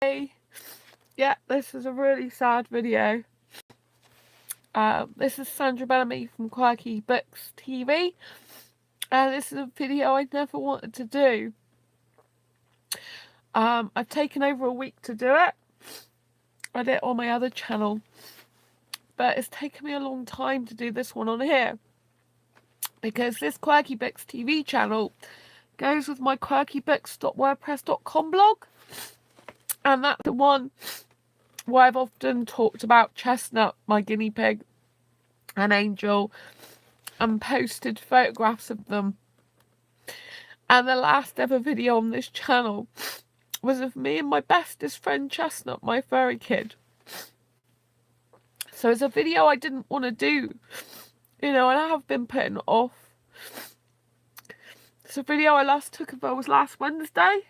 Hey, yeah, this is a really sad video. This is Sandra Bellamy from Quirky Books TV, and this is a video I never wanted to do. I've taken over a week to do it. I did it on my other channel, but it's taken me a long time to do this one on here, because this Quirky Books TV channel goes with my quirkybooks.wordpress.com blog, and that's the one where I've often talked about Chestnut, my guinea pig, and Angel, and posted photographs of them. And the last ever video on this channel was of me and my bestest friend Chestnut, my furry kid. So it's a video I didn't want to do, and I have been putting it off. So the video I last took of her was last Wednesday,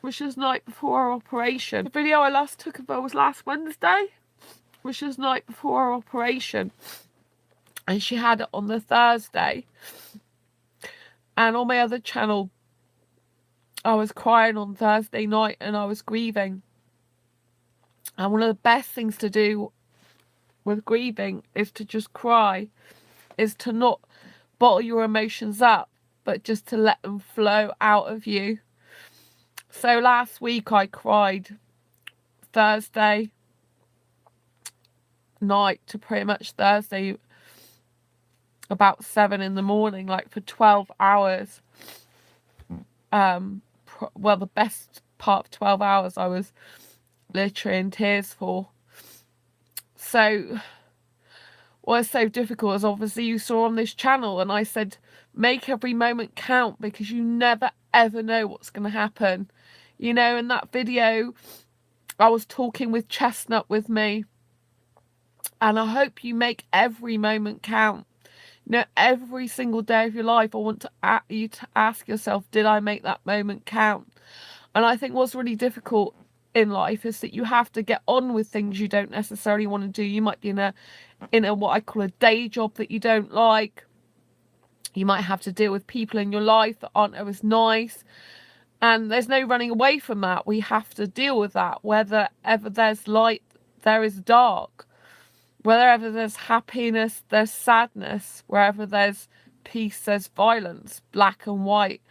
which was night before our operation. The video I last took of her was last Wednesday, which was night before our operation. And she had it on the Thursday. And on my other channel, I was crying on Thursday night and I was grieving. And one of the best things to do with grieving is to just cry, is to not bottle your emotions up, but just to let them flow out of you. So last week I cried Thursday night to pretty much Thursday about 7 in the morning, like for 12 hours. Well, the best part of 12 hours I was literally in tears for. So what's so difficult is, obviously you saw on this channel, and I said make every moment count, because you never ever know what's going to happen. In that video I was talking with Chestnut with me, and I hope you make every moment count. Every single day of your life, I want you to ask yourself, did I make that moment count? And I think what's really difficult in life is that you have to get on with things you don't necessarily want to do. You might be in a what I call a day job that you don't like. You might have to deal with people in your life that aren't always nice. And there's no running away from that. We have to deal with that. Whether ever there's light, there is dark. Wherever there's happiness, there's sadness. Wherever there's peace, there's violence. Black and white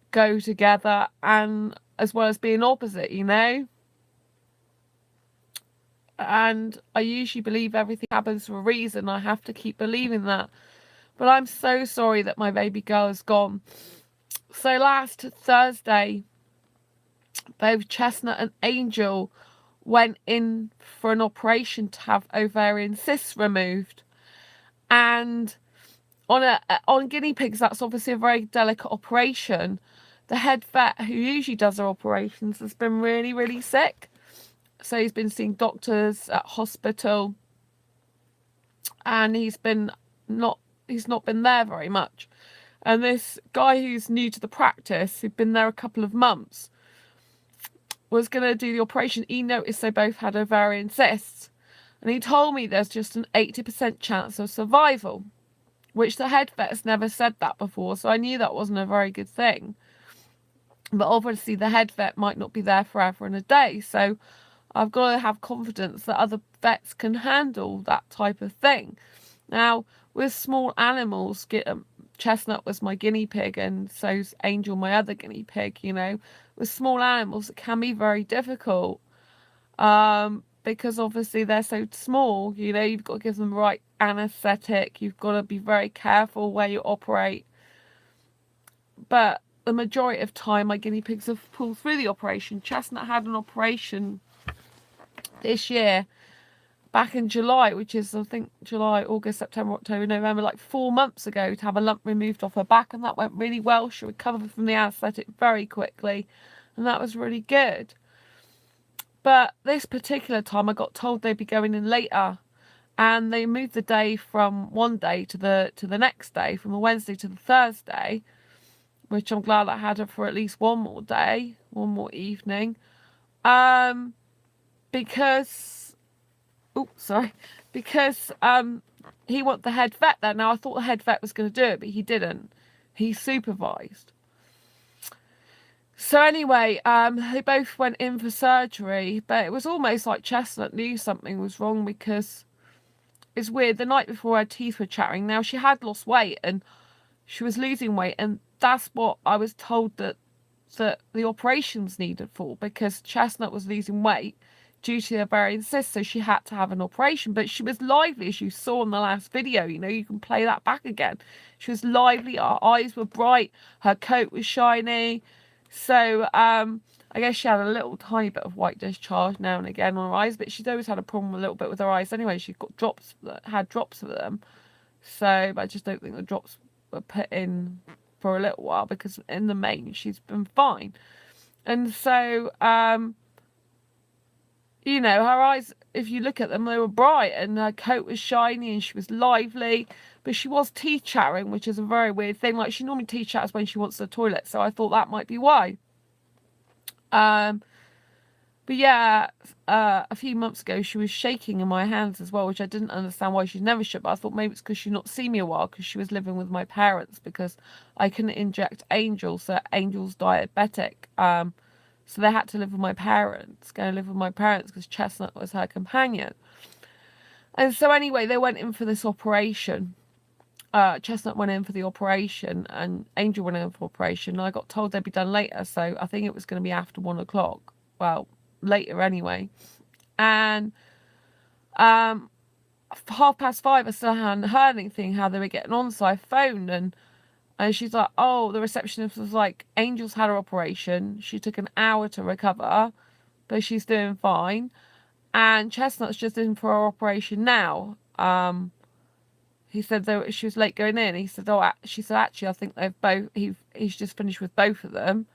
go together, and as well as being opposite, And I usually believe everything happens for a reason. I have to keep believing that. But I'm so sorry that my baby girl is gone. So last Thursday, both Chestnut and Angel went in for an operation to have ovarian cysts removed. And on guinea pigs, that's obviously a very delicate operation. The head vet who usually does our operations has been really, really sick. So he's been seeing doctors at hospital, and he's not been there very much. And this guy who's new to the practice, who'd been there a couple of months, was going to do the operation. He noticed they both had ovarian cysts, and he told me there's just an 80% chance of survival, which the head vet has never said that before, so I knew that wasn't a very good thing. But obviously the head vet might not be there forever and a day, so I've got to have confidence that other vets can handle that type of thing. Now, with small animals, Chestnut was my guinea pig, and so's Angel, my other guinea pig. With small animals, it can be very difficult, because obviously they're so small. You've got to give them the right anaesthetic. You've got to be very careful where you operate. But the majority of time, my guinea pigs have pulled through the operation. Chestnut had an operation this year, back in July, which is, I think, July, August, September, October, November, like 4 months ago, to have a lump removed off her back, and that went really well. She recovered from the anaesthetic very quickly, and that was really good. But this particular time, I got told they'd be going in later, and they moved the day from one day to the next day, from the Wednesday to the Thursday, which I'm glad I had her for at least one more day, one more evening, because he wanted the head vet there. Now, I thought the head vet was going to do it, but he didn't. He supervised. So anyway, they both went in for surgery, but it was almost like Chestnut knew something was wrong, because it's weird. The night before, her teeth were chattering. Now, she had lost weight and she was losing weight, and that's what I was told that the operation's needed for, because Chestnut was losing weight due to ovarian cysts, so she had to have an operation. But she was lively, as you saw in the last video. You know, you can play that back again. She was lively, her eyes were bright, her coat was shiny. So I guess she had a little tiny bit of white discharge now and again on her eyes, but she's always had a problem a little bit with her eyes anyway. She got drops, had drops of them. So, but I just don't think the drops were put in for a little while, because in the main she's been fine. And so you know, her eyes, if you look at them, they were bright, and her coat was shiny, and she was lively, but she was teeth chattering, which is a very weird thing. Like, she normally teeth chatters when she wants the toilet, so I thought that might be why. But yeah, a few months ago, she was shaking in my hands as well, which I didn't understand why she's never shook, but I thought maybe it's because she'd not seen me a while, because she was living with my parents, because I couldn't inject Angel, so Angel's diabetic. So they had to live with my parents, go live with my parents, because Chestnut was her companion. And so anyway, they went in for this operation. Chestnut went in for the operation, and Angel went in for operation. And I got told they'd be done later, so I think it was going to be after 1 o'clock. Well, later anyway. And 5:30, I still hadn't heard anything, how they were getting on, so I phoned, and she's like, oh, the receptionist was like, Angel's had her operation. She took an hour to recover, but she's doing fine. And Chestnut's just in for her operation now. He said that she was late going in. He said, oh, she said, actually, I think they've both, he's just finished with both of them.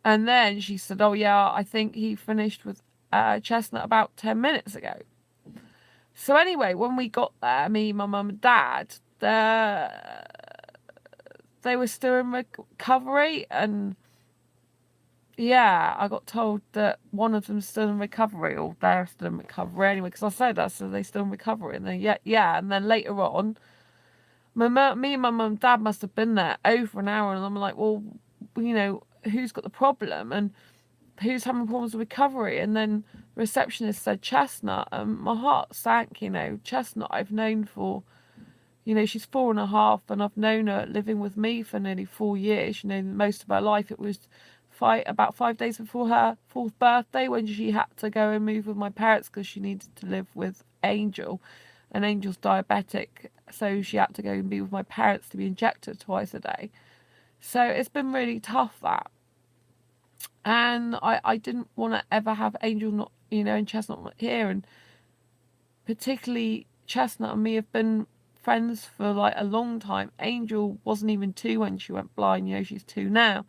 And then she said, oh, yeah, I think he finished with Chestnut about 10 minutes ago. So anyway, when we got there, me, my mum and dad, they were still in recovery, and yeah, I got told that one of them's still in recovery, or they're still in recovery anyway, because I said that, so they're still in recovery. And then yeah, and then later on, me and my mum and dad must have been there over an hour, and I'm like, well, you know, who's got the problem and who's having problems with recovery? And then the receptionist said Chestnut, and my heart sank. You know, Chestnut I've known for, you know, she's 4.5, and I've known her living with me for nearly 4 years. You know, most of her life. It was about 5 days before her 4th birthday when she had to go and move with my parents, because she needed to live with Angel, and Angel's diabetic, so she had to go and be with my parents to be injected twice a day. So it's been really tough, that. And I didn't want to ever have Angel not, you know, and Chestnut not here. And particularly Chestnut and me have been friends for like a long time. Angel wasn't even 2 when she went blind. You know, she's 2 now.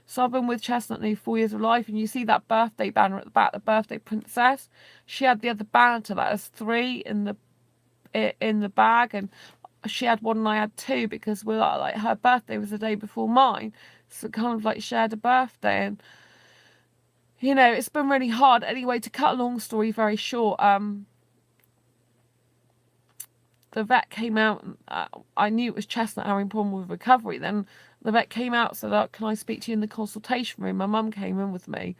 So I've been with Chestnut nearly 4 years of life. And you see that birthday banner at the back, the birthday princess. She had the other banner to that as 3 in the bag, and she had 1 and I had 2, because we're like her birthday was the day before mine. So kind of like shared a birthday. And you know, it's been really hard. Anyway, to cut a long story very short, the vet came out, and I knew it was Chestnut having a problem with recovery. Then the vet came out, said, oh, can I speak to you in the consultation room? My mum came in with me.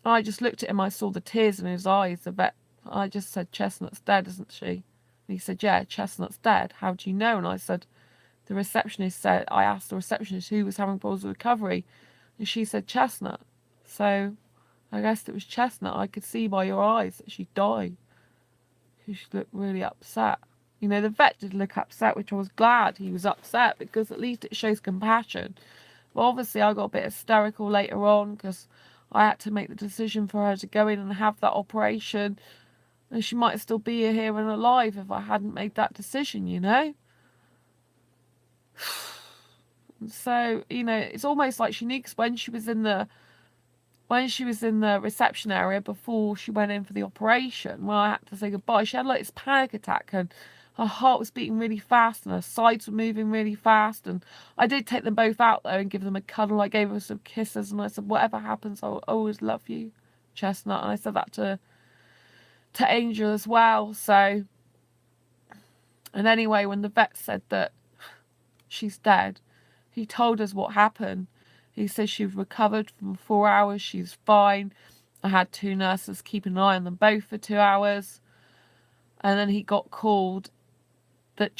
I just looked at him, I saw the tears in his eyes. The vet, I just said, Chestnut's dead, isn't she? And he said, yeah, Chestnut's dead. How do you know? And I said, the receptionist said, I asked the receptionist who was having problems with recovery, and she said Chestnut. So I guess it was Chestnut. I could see by your eyes that she died. She looked really upset. You know, the vet did look upset, which I was glad he was upset, because at least it shows compassion. But obviously I got a bit hysterical later on, because I had to make the decision for her to go in and have that operation. And she might still be here and alive if I hadn't made that decision, you know. So, you know, it's almost like she knew, because when she was in the reception area before she went in for the operation, when I had to say goodbye, she had like this panic attack, and her heart was beating really fast, and her sides were moving really fast. And I did take them both out there and give them a cuddle. I gave her some kisses, and I said, whatever happens, I'll always love you, Chestnut. And I said that to Angel as well. So, and anyway, when the vet said that she's dead, he told us what happened. He says she recovered from 4 hours. She's fine. I had 2 nurses keeping an eye on them both for 2 hours. And then he got called by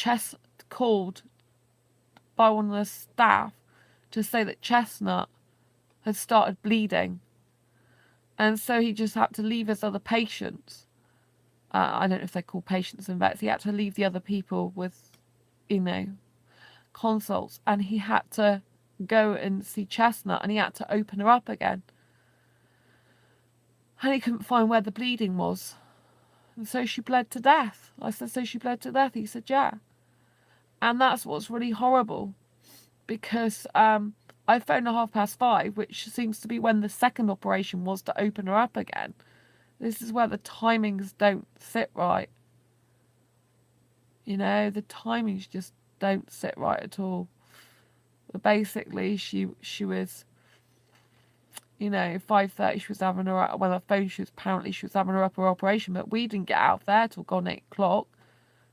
one of the staff to say that Chestnut had started bleeding. And so he just had to leave his other patients. I don't know if they're called patients and vets. He had to leave the other people with, consults. And he had to go and see Chestnut, and he had to open her up again. And he couldn't find where the bleeding was. And so she bled to death. I said, so she bled to death? He said, yeah. And that's what's really horrible. Because I phoned at 5:30, which seems to be when the second operation was to open her up again. This is where the timings don't sit right. The timings just don't sit right at all. But basically, she was, 5:30 she was having her, well, her phone, she was having her upper operation, but we didn't get out of there till gone 8 o'clock.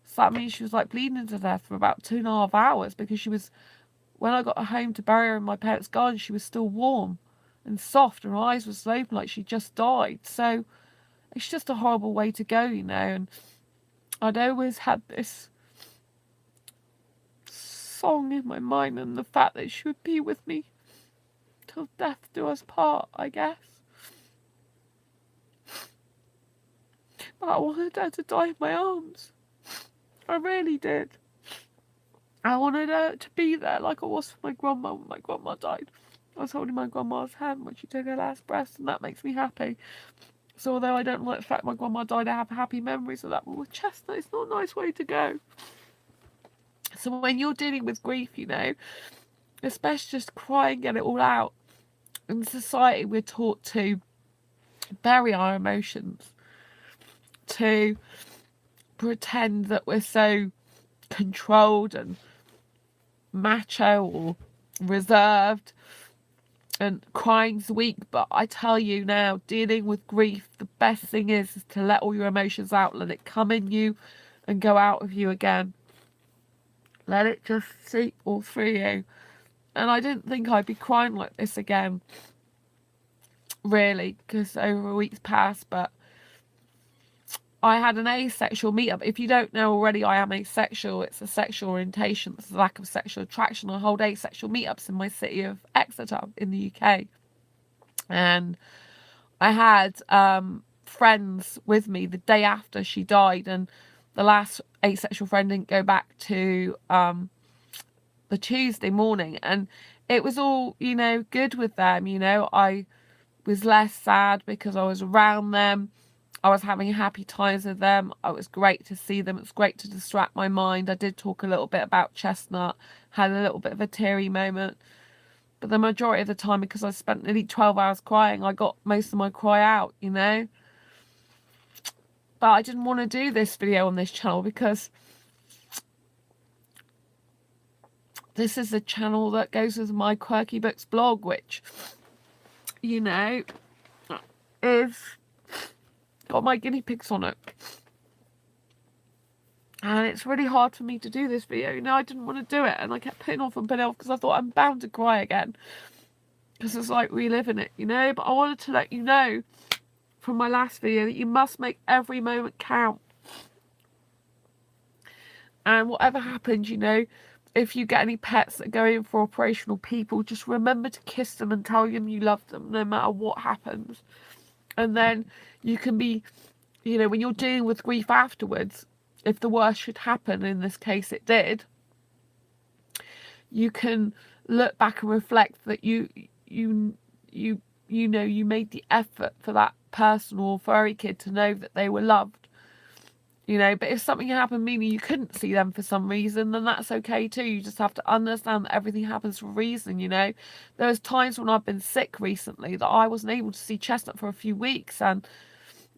So that means she was like bleeding to death for about 2.5 hours, because she was, when I got her home to bury her in my parents' garden, she was still warm and soft, and her eyes were still open like she just died. So it's just a horrible way to go, and I'd always had this song in my mind, and the fact that she would be with me till death do us part, I guess. But I wanted her to die in my arms. I really did. I wanted her to be there like I was for my grandma when my grandma died. I was holding my grandma's hand when she took her last breath, and that makes me happy. So although I don't like the fact my grandma died, I have happy memories of that. But with Chestnut, it's not a nice way to go. So when you're dealing with grief, it's best just cry and get it all out. In society, we're taught to bury our emotions, to pretend that we're so controlled and macho or reserved, and crying's weak. But I tell you now, dealing with grief, the best thing is to let all your emotions out, let it come in you and go out of you again. Let it just seep all through you. And I didn't think I'd be crying like this again, really, because over a week's passed. But I had an asexual meetup. If you don't know already, I am asexual. It's a sexual orientation. It's a lack of sexual attraction. I hold asexual meetups in my city of Exeter in the UK. And I had friends with me the day after she died, and the last asexual friend didn't go back to the Tuesday morning, and it was all, good with them. I was less sad because I was around them. I was having happy times with them. It was great to see them. It's great to distract my mind. I did talk a little bit about Chestnut, had a little bit of a teary moment. But the majority of the time, because I spent nearly 12 hours crying, I got most of my cry out, But I didn't want to do this video on this channel because this is a channel that goes with my Quirky Books blog, which, is got my guinea pigs on it. And it's really hard for me to do this video. I didn't want to do it, and I kept putting off because I thought I'm bound to cry again. Because it's like reliving it, But I wanted to let you know from my last video that you must make every moment count. And whatever happens, if you get any pets that go in for operational people, just remember to kiss them and tell them you love them no matter what happens. And then you can be, when you're dealing with grief afterwards, if the worst should happen, in this case it did, you can look back and reflect that you made the effort for that person or furry kid to know that they were loved. But if something happened, meaning you couldn't see them for some reason, then that's okay too. You just have to understand that everything happens for a reason, There was times when I've been sick recently that I wasn't able to see Chestnut for a few weeks, and,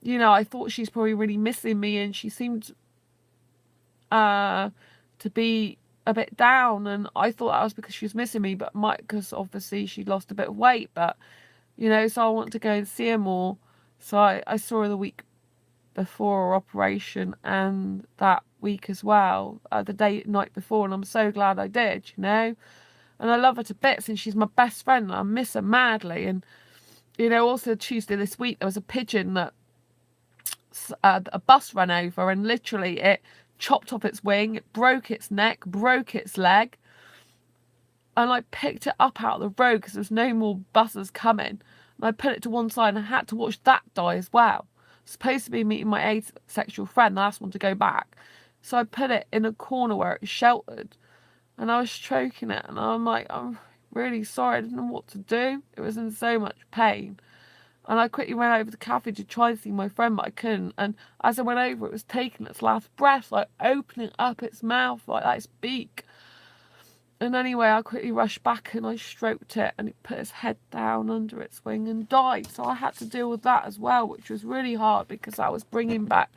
I thought she's probably really missing me, and she seemed to be a bit down, and I thought that was because she was missing me, but because obviously she'd lost a bit of weight, but, so I wanted to go and see her more. So I saw her the week before her operation and that week as well, the night before, and I'm so glad I did, and I love her to bits, and she's my best friend, and I miss her madly. And, you know, also Tuesday this week, there was a pigeon that a bus ran over, and literally it chopped off its wing, it broke its neck, broke its leg, and I picked it up out of the road because there was no more buses coming, and I put it to one side, and I had to watch that die as well. Supposed to be meeting my asexual friend, the last one to go back, so I put it in a corner where it was sheltered, and I was stroking it, and I'm like, I'm really sorry, I didn't know what to do. It was in so much pain. And I quickly went over to the cafe to try and see my friend, but I couldn't. And as I went over, it was taking its last breath, like opening up its mouth, like that, its beak. And anyway, I quickly rushed back and I stroked it, and it put its head down under its wing and died. So I had to deal with that as well, which was really hard because I was bringing back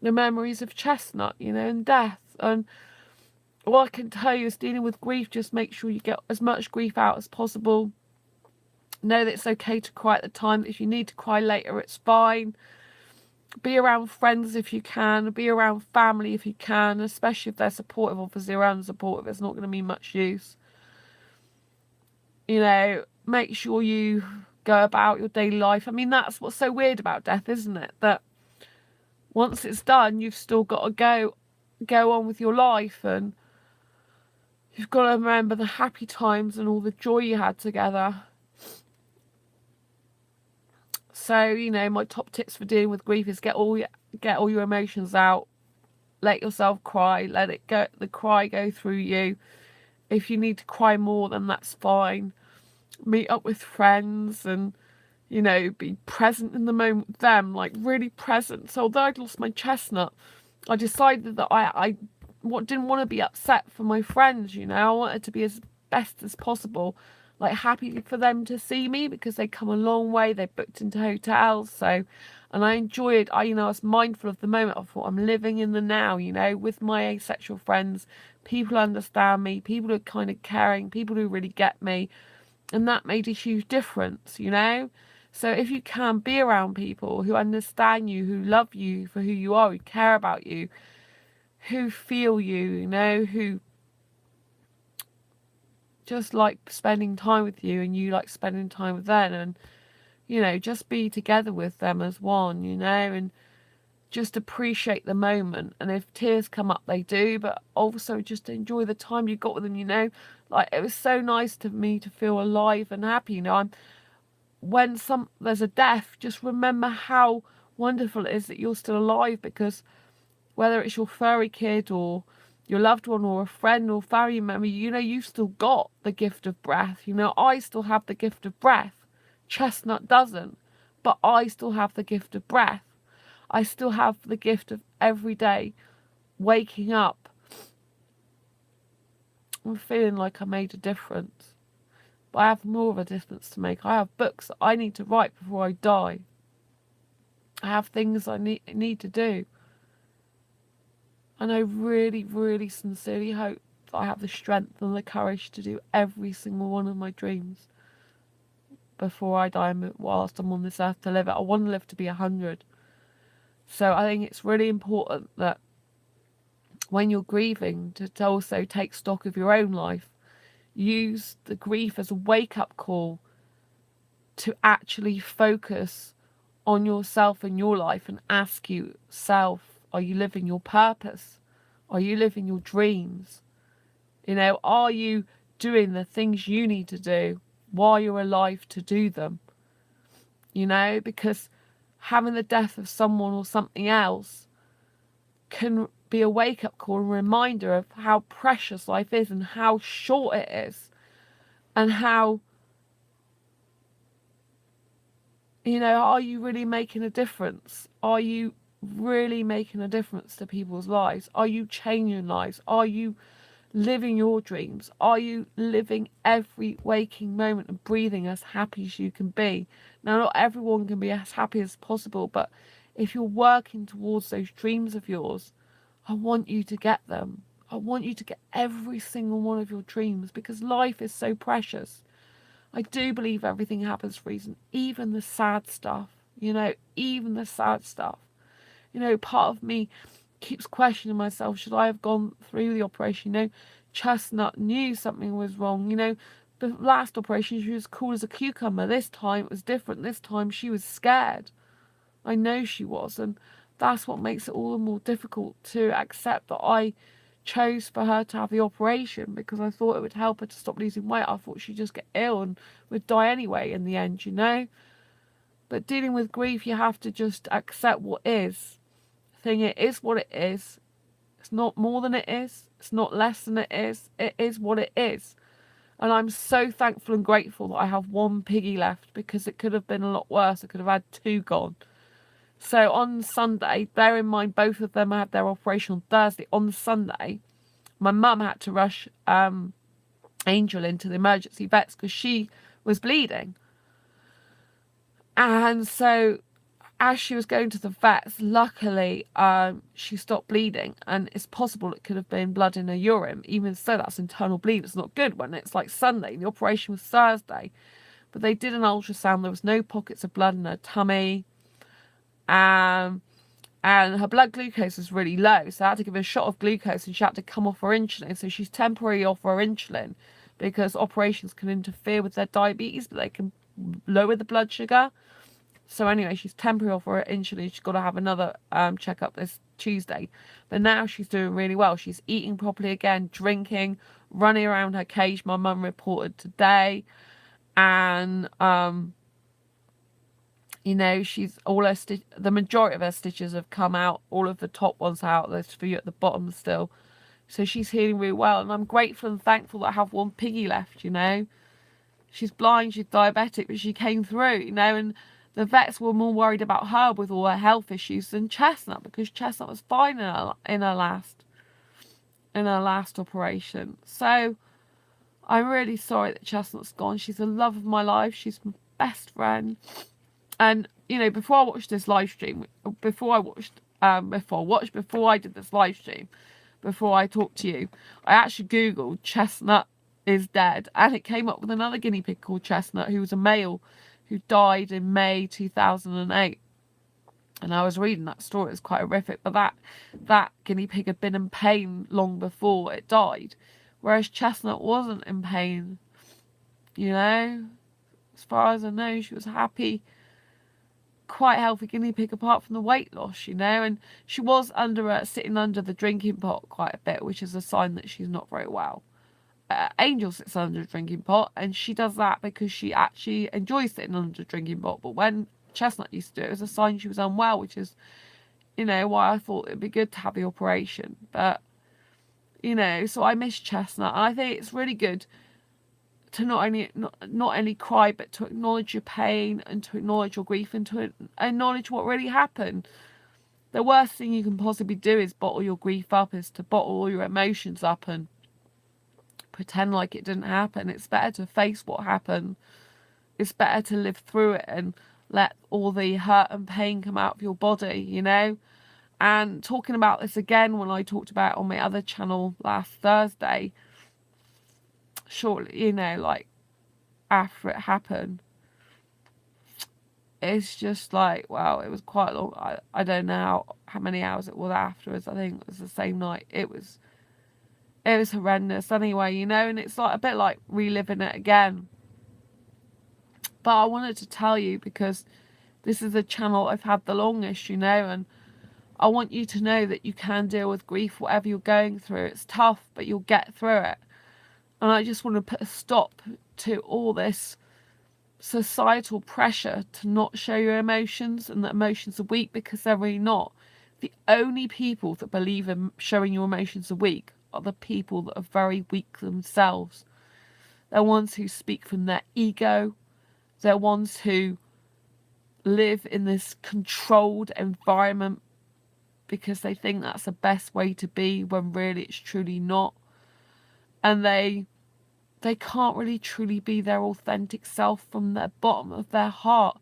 the memories of Chestnut, you know, and death. And all I can tell you is, dealing with grief, just make sure you get as much grief out as possible. Know that it's okay to cry at the time. If you need to cry later, it's fine. Be around friends if you can. Be around family if you can, especially if they're supportive. Obviously, around supportive, it's not going to be much use. You know, make sure you go about your daily life. I mean, that's what's so weird about death, isn't it? That once it's done, you've still got to go on with your life, and you've got to remember the happy times and all the joy you had together. So, you know, my top tips for dealing with grief is get all your emotions out. Let yourself cry. Let it go. The cry go through you. If you need to cry more, then that's fine. Meet up with friends and, you know, be present in the moment with them, like really present. So although I'd lost my Chestnut, I decided that I didn't want to be upset for my friends, you know. I wanted to be as best as possible, like happy for them to see me, because they come a long way. They booked into hotels, so, and I enjoyed. I was mindful of the moment. I thought, I'm living in the now, you know, with my asexual friends. People understand me. People are kind of caring. People who really get me, and that made a huge difference, you know. So if you can be around people who understand you, who love you for who you are, who care about you, who feel you, you know, who just like spending time with you, and you like spending time with them, and, you know, just be together with them as one, you know, and just appreciate the moment. And if tears come up, they do, but also just enjoy the time you got with them, you know. Like, it was so nice to me to feel alive and happy, you know. When there's a death, just remember how wonderful it is that you're still alive, because whether it's your furry kid or your loved one or a friend or family member, you know, you've still got the gift of breath. You know, I still have the gift of breath. Chestnut doesn't, but I still have the gift of breath. I still have the gift of every day waking up and feeling like I made a difference. But I have more of a difference to make. I have books that I need to write before I die. I have things I need to do. And I really, really sincerely hope that I have the strength and the courage to do every single one of my dreams before I die, whilst I'm on this earth to live it. I want to live to be 100. So I think it's really important that when you're grieving, to also take stock of your own life. Use the grief as a wake-up call to actually focus on yourself and your life, and ask yourself, are you living your purpose? Are you living your dreams? You know, are you doing the things you need to do while you're alive to do them? You know, because having the death of someone or something else can be a wake-up call and reminder of how precious life is, and how short it is, and how, you know, are you really making a difference? Are you really making a difference to people's lives? Are you changing lives? Are you living your dreams? Are you living every waking moment and breathing as happy as you can be? Now, not everyone can be as happy as possible, but if you're working towards those dreams of yours, I want you to get them. I want you to get every single one of your dreams, because life is so precious. I do believe everything happens for a reason, even the sad stuff, you know, even the sad stuff. You know, part of me keeps questioning myself, should I have gone through the operation? You know, Chestnut knew something was wrong. You know, the last operation she was cool as a cucumber. This time it was different. This time she was scared. I know she was, and that's what makes it all the more difficult to accept that I chose for her to have the operation, because I thought it would help her to stop losing weight. I thought she'd just get ill and would die anyway in the end, you know. But dealing with grief, you have to just accept what is. Thing, it is what it is. It's not more than it is. It's not less than it is. It is what it is. And I'm so thankful and grateful that I have one piggy left, because it could have been a lot worse. I could have had 2 gone. So on Sunday, bear in mind both of them had their operation on Thursday. On Sunday, my mum had to rush Angel into the emergency vets because she was bleeding. And so as she was going to the vets, luckily she stopped bleeding, and it's possible it could have been blood in her urine. Even so, that's internal bleed. It's not good when it's like Sunday. The operation was Thursday, but they did an ultrasound. There was no pockets of blood in her tummy, and her blood glucose was really low, so I had to give her a shot of glucose, and she had to come off her insulin. So she's temporarily off her insulin because operations can interfere with their diabetes, but they can lower the blood sugar. So anyway, she's temporarily off her insulin. She's got to have another checkup this Tuesday. But now she's doing really well. She's eating properly again, drinking, running around her cage, my mum reported today. And, you know, she's all her the majority of her stitches have come out. All of the top ones out. There's a few at the bottom still. So she's healing really well. And I'm grateful and thankful that I have one piggy left, you know. She's blind, she's diabetic, but she came through, you know. And the vets were more worried about her with all her health issues than Chestnut, because Chestnut was fine in her last operation. So I'm really sorry that Chestnut's gone. She's the love of my life. She's my best friend. And, you know, before I watched this live stream, before I did this live stream, before I talked to you, I actually Googled Chestnut is dead, and it came up with another guinea pig called Chestnut, who was a male who died in May 2008. And I was reading that story. It was quite horrific, but that guinea pig had been in pain long before it died, whereas Chestnut wasn't in pain, you know. As far as I know, she was happy, quite healthy guinea pig, apart from the weight loss, you know. And she was sitting under the drinking pot quite a bit, which is a sign that she's not very well. Angel sits under a drinking pot, and she does that because she actually enjoys sitting under a drinking pot. But when Chestnut used to do it, it was a sign she was unwell, which is, you know, why I thought it'd be good to have the operation. But, you know, so I miss Chestnut, and I think it's really good to not only cry, but to acknowledge your pain and to acknowledge your grief and to acknowledge what really happened. The worst thing you can possibly do is bottle your grief up, is to bottle all your emotions up and pretend like it didn't happen. It's better to face what happened. It's better to live through it and let all the hurt and pain come out of your body, you know. And talking about this again, when I talked about it on my other channel last Thursday, shortly, you know, like after it happened, it's just like, wow, it was quite long. I don't know how many hours it was afterwards. I think it was the same night. It was horrendous anyway, you know. And it's like a bit like reliving it again. But I wanted to tell you, because this is a channel I've had the longest, you know, and I want you to know that you can deal with grief, whatever you're going through. It's tough, but you'll get through it. And I just want to put a stop to all this societal pressure to not show your emotions, and that emotions are weak, because they're really not. The only people that believe in showing your emotions are weak are the people that are very weak themselves. They're ones who speak from their ego. They're ones who live in this controlled environment because they think that's the best way to be, when really it's truly not. And they can't really truly be their authentic self from the bottom of their heart,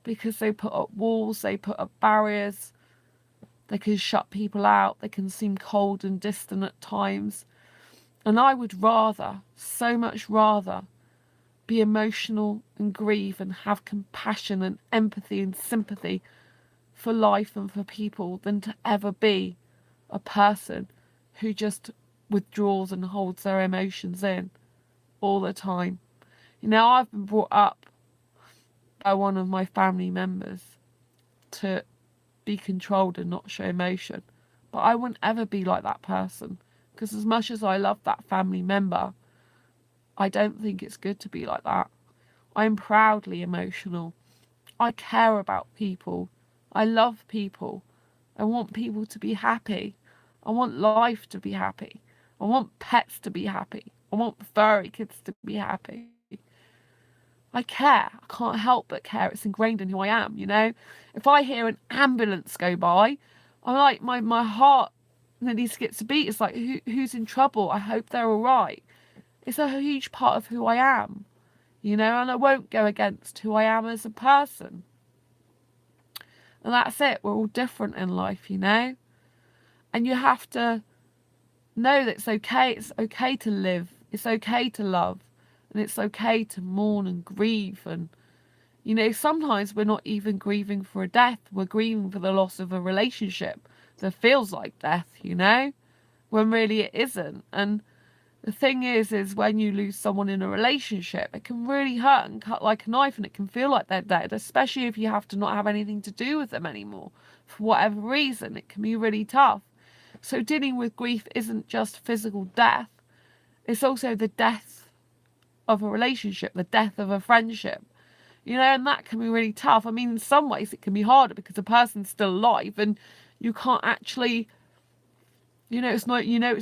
because they put up walls, they put up barriers, they can shut people out, they can seem cold and distant at times. And I would rather, so much rather, be emotional and grieve and have compassion and empathy and sympathy for life and for people, than to ever be a person who just withdraws and holds their emotions in all the time. You know, I've been brought up by one of my family members to be controlled and not show emotion. But I wouldn't ever be like that person, because as much as I love that family member, I don't think it's good to be like that. I'm proudly emotional. I care about people. I love people. I want people to be happy. I want life to be happy. I want pets to be happy. I want furry kids to be happy. I care. I can't help but care. It's ingrained in who I am, you know? If I hear an ambulance go by, I'm like, my heart nearly skips a beat. It's like, who's in trouble? I hope they're all right. It's a huge part of who I am, you know? And I won't go against who I am as a person. And that's it. We're all different in life, you know? And you have to know that it's okay. It's okay to live. It's okay to love. And it's okay to mourn and grieve. And, you know, sometimes we're not even grieving for a death. We're grieving for the loss of a relationship that feels like death, you know, when really it isn't. And the thing is when you lose someone in a relationship, it can really hurt and cut like a knife, and it can feel like they're dead, especially if you have to not have anything to do with them anymore for whatever reason. It can be really tough. So dealing with grief isn't just physical death. It's also the death of a relationship, the death of a friendship, you know, and that can be really tough. I mean, in some ways it can be harder because the person's still alive and you can't actually, you know, it's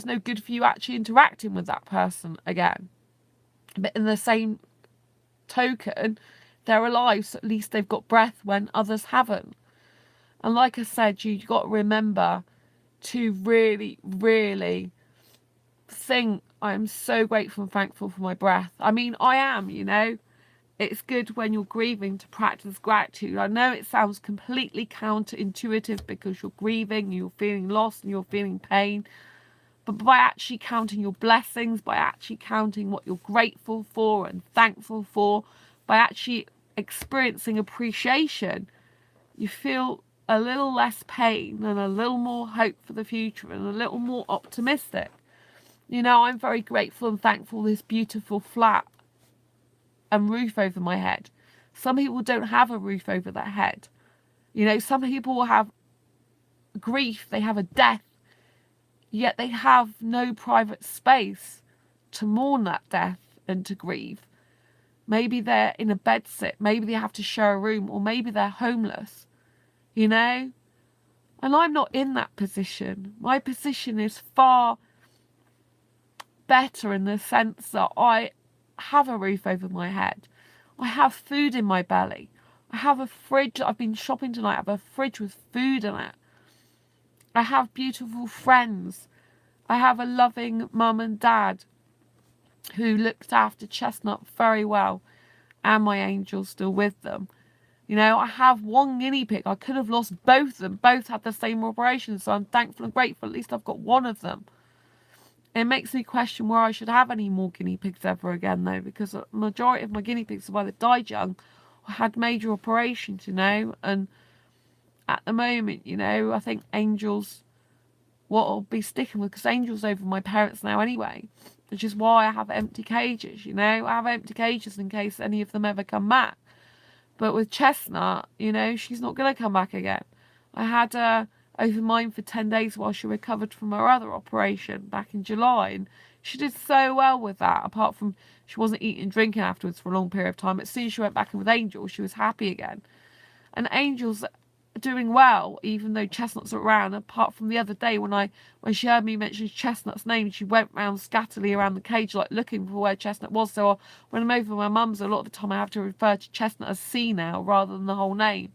no good for you actually interacting with that person again. But in the same token, they're alive, so at least they've got breath when others haven't. And like I said, you've got to remember to really, really think, I am so grateful and thankful for my breath. I mean, I am, you know. It's good when you're grieving to practice gratitude. I know it sounds completely counterintuitive because you're grieving, you're feeling loss and you're feeling pain. But by actually counting your blessings, by actually counting what you're grateful for and thankful for, by actually experiencing appreciation, you feel a little less pain and a little more hope for the future and a little more optimistic. You know, I'm very grateful and thankful for this beautiful flat and roof over my head. Some people don't have a roof over their head. You know, some people have grief, they have a death, yet they have no private space to mourn that death and to grieve. Maybe they're in a bedsit, maybe they have to share a room, or maybe they're homeless, you know? And I'm not in that position. My position is far better in the sense that I have a roof over my head. I have food in my belly. I have a fridge. I've been shopping tonight. I have a fridge with food in it. I have beautiful friends. I have a loving mum and dad who looked after Chestnut very well, and my angel's still with them. You know, I have one guinea pig. I could have lost both of them. Both had the same operation, so I'm thankful and grateful. At least I've got one of them. It makes me question where I should have any more guinea pigs ever again, though, because the majority of my guinea pigs have either died young or had major operations, you know. And at the moment, you know, I think Angel's what I'll be sticking with, because Angel's over my parents now anyway, which is why I have empty cages, you know. I have empty cages in case any of them ever come back. But with Chestnut, you know, she's not going to come back again. I had her over mine for 10 days while she recovered from her other operation back in July, and she did so well with that, apart from she wasn't eating and drinking afterwards for a long period of time. As soon as she went back in with Angel, she was happy again. And Angel's doing well, even though Chestnut's not around, apart from the other day when she heard me mention Chestnut's name, she went round scatterly around the cage like looking for where Chestnut was. So when I'm over my mum's, a lot of the time I have to refer to Chestnut as C now rather than the whole name,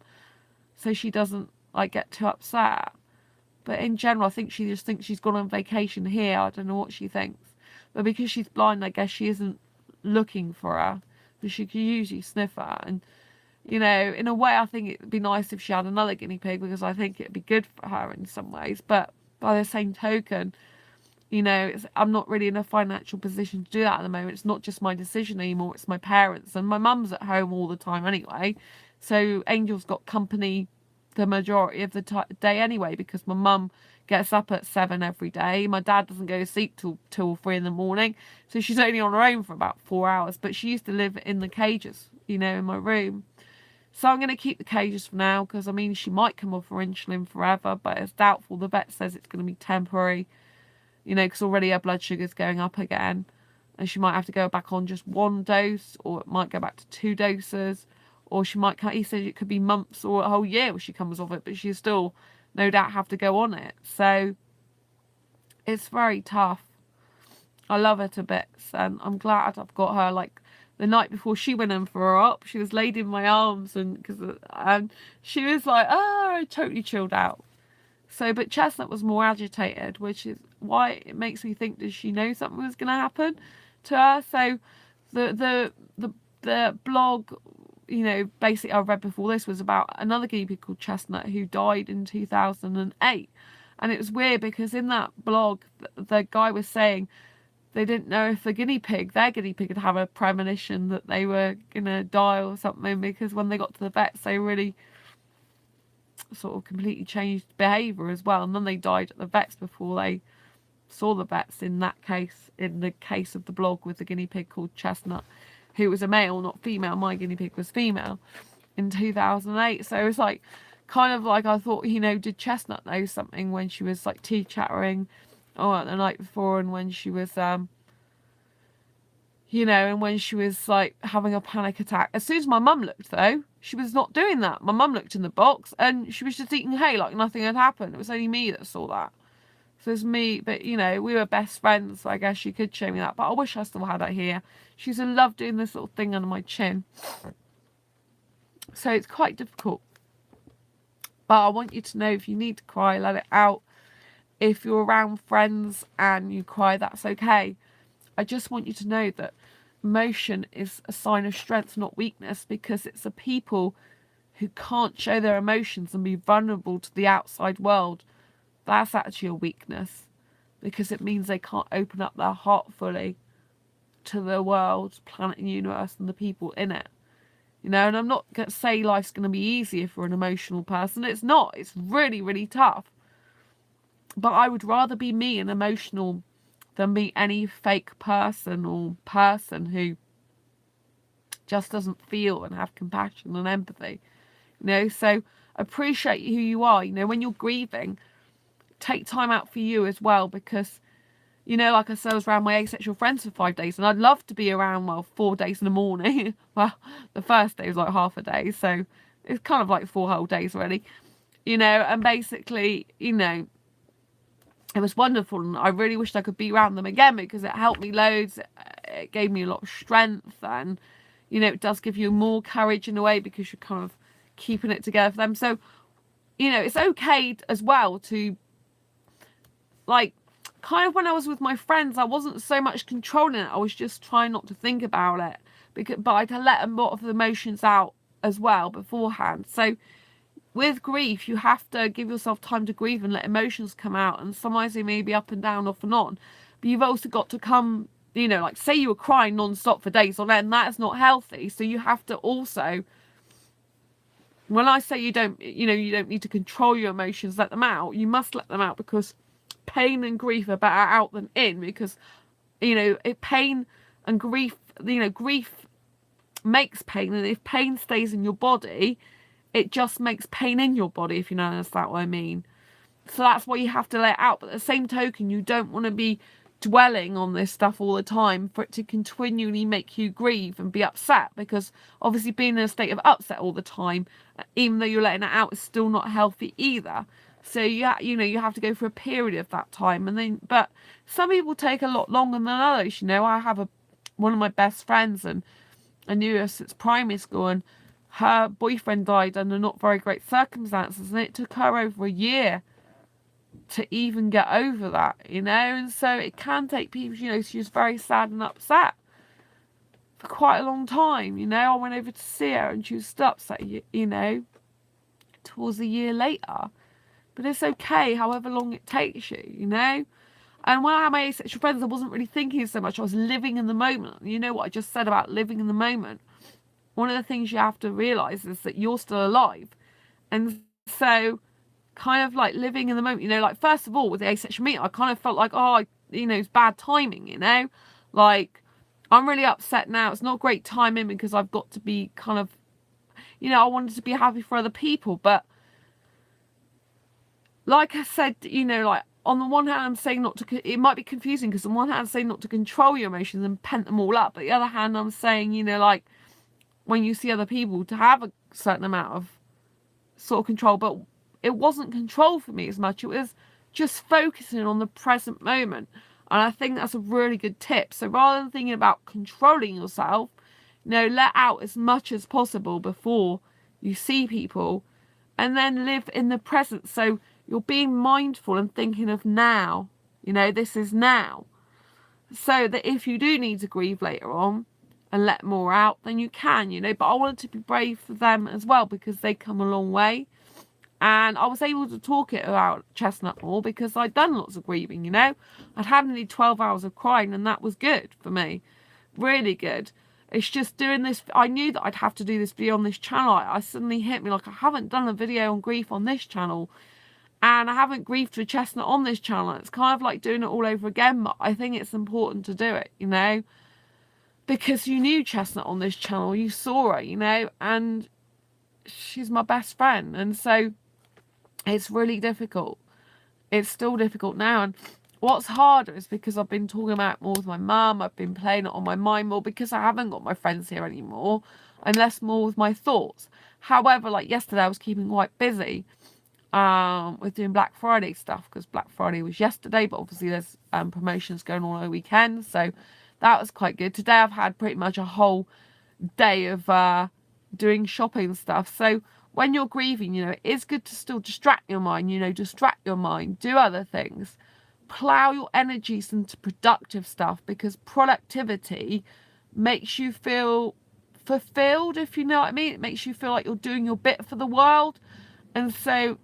so she doesn't like get too upset. But in general, I think she just thinks she's gone on vacation here. I don't know what she thinks. But because she's blind, I guess she isn't looking for her, because she can usually sniff her. And, you know, in a way, I think it'd be nice if she had another guinea pig, because I think it'd be good for her in some ways. But by the same token, you know, I'm not really in a financial position to do that at the moment. It's not just my decision anymore. It's my parents. And my mum's at home all the time anyway. So Angel's got company the majority of the day anyway, because my mum gets up at 7 every day. My dad doesn't go to sleep till 3 in the morning, so she's only on her own for about 4 hours. But she used to live in the cages, you know, in my room. So I'm going to keep the cages for now, because I mean, she might come off her insulin forever, but it's doubtful. The vet says it's going to be temporary, you know, because already her blood sugar's going up again, and she might have to go back on just 1 dose, or it might go back to 2 doses, or she might, he said it could be months or a whole year when she comes off it, but she'll still no doubt have to go on it. So it's very tough. I love her to bits, and I'm glad I've got her. Like, the night before she went in for her op, she was laid in my arms, and she was like, oh, totally chilled out. So, but Chestnut was more agitated, which is why it makes me think, does she know something was going to happen to her? So the blog, you know, basically I read before this was about another guinea pig called Chestnut who died in 2008. And it was weird because in that blog, the guy was saying they didn't know if their guinea pig had have a premonition that they were going to die or something, because when they got to the vets, they really sort of completely changed behaviour as well. And then they died at the vets before they saw the vets in that case, in the case of the blog with the guinea pig called Chestnut, who was a male, not female. My guinea pig was female in 2008. So it was like, kind of like, I thought, you know, did Chestnut know something when she was like tea chattering the night before, and when she was you know, and when she was like having a panic attack. As soon as my mum looked, though, she was not doing that. My mum looked in the box and she was just eating hay like nothing had happened. It was only me that saw that. So it's me, but you know, we were best friends, so I guess she could show me that. But I wish I still had her here. She used to love doing this little thing under my chin. So it's quite difficult. But I want you to know, if you need to cry, let it out. If you're around friends and you cry, that's okay. I just want you to know that emotion is a sign of strength, not weakness, because it's the people who can't show their emotions and be vulnerable to the outside world. That's actually a weakness, because it means they can't open up their heart fully to the world, planet and universe, and the people in it. You know, and I'm not going to say life's going to be easier for an emotional person. It's not. It's really, really tough. But I would rather be me and emotional than be any fake person or person who just doesn't feel and have compassion and empathy. You know, so appreciate who you are. You know, when you're grieving, take time out for you as well, because, you know, like I said, I was around my asexual friends for 5 days, and I'd love to be around, 4 days in the morning. Well, the first day was like half a day, so it's kind of like 4 whole days really, you know, and basically, you know, it was wonderful, and I really wished I could be around them again, because it helped me loads. It gave me a lot of strength, and, you know, it does give you more courage in a way, because you're kind of keeping it together for them. So, you know, it's okay as well to, like, kind of when I was with my friends, I wasn't so much controlling it. I was just trying not to think about it, but I had let a lot of the emotions out as well beforehand. So with grief, you have to give yourself time to grieve and let emotions come out. And sometimes they may be up and down, off and on. But you've also got to come, you know, like say you were crying non-stop for days on end, that is not healthy. So you have to also, when I say you don't need to control your emotions, let them out. You must let them out, because pain and grief are better out than in. Because, you know, if pain and grief, you know, grief makes pain. And if pain stays in your body, it just makes pain in your body, if you know understand what I mean. So that's why you have to let it out. But at the same token, you don't want to be dwelling on this stuff all the time for it to continually make you grieve and be upset, because obviously being in a state of upset all the time, even though you're letting it out, is still not healthy either. So you know, you have to go for a period of that time, and then, but some people take a lot longer than others. You know, I have one of my best friends, and I knew her since primary school, and her boyfriend died under not very great circumstances, and it took her over a year to even get over that, you know. And so it can take people, you know, she was very sad and upset for quite a long time, you know. I went over to see her and she was still upset, you know, towards a year later. But it's okay, however long it takes you, you know. And when I had my asexual friends, I wasn't really thinking so much. I was living in the moment. You know what I just said about living in the moment? One of the things you have to realise is that you're still alive. And So kind of like living in the moment, like first of all with the asexual meet, I kind of felt like, it's bad timing, like I'm really upset now. It's not great timing because I've got to be kind of, I wanted to be happy for other people. But like I said, like on the one hand, I'm saying not to, it might be confusing because on one hand, I'm saying not to control your emotions and pent them all up. But the other hand, I'm saying, like when you see other people to have a certain amount of sort of control, but it wasn't control for me as much. It was just focusing on the present moment. And I think that's a really good tip. So rather than thinking about controlling yourself, let out as much as possible before you see people, and then live in the present. So you're being mindful and thinking of now, this is now. So that if you do need to grieve later on and let more out, then you can, but I wanted to be brave for them as well because they come a long way. And I was able to talk it about Chestnut more because I'd done lots of grieving, I'd had nearly 12 hours of crying, and that was good for me. Really good. It's just doing this. I knew that I'd have to do this video on this channel. I suddenly hit me like I haven't done a video on grief on this channel. And I haven't grieved with Chestnut on this channel. It's kind of like doing it all over again. But I think it's important to do it, because you knew Chestnut on this channel. You saw her, and she's my best friend. And so it's really difficult. It's still difficult now. And what's harder is because I've been talking about it more with my mum. I've been playing it on my mind more because I haven't got my friends here anymore. I'm less more with my thoughts. However, like yesterday, I was keeping quite busy with doing Black Friday stuff because Black Friday was yesterday, but obviously there's promotions going on over the weekend. So that was quite good. Today I've had pretty much a whole day of doing shopping stuff. So when you're grieving, it is good to still distract your mind, do other things, plow your energies into productive stuff, because productivity makes you feel fulfilled, if you know what I mean. It makes you feel like you're doing your bit for the world. And so,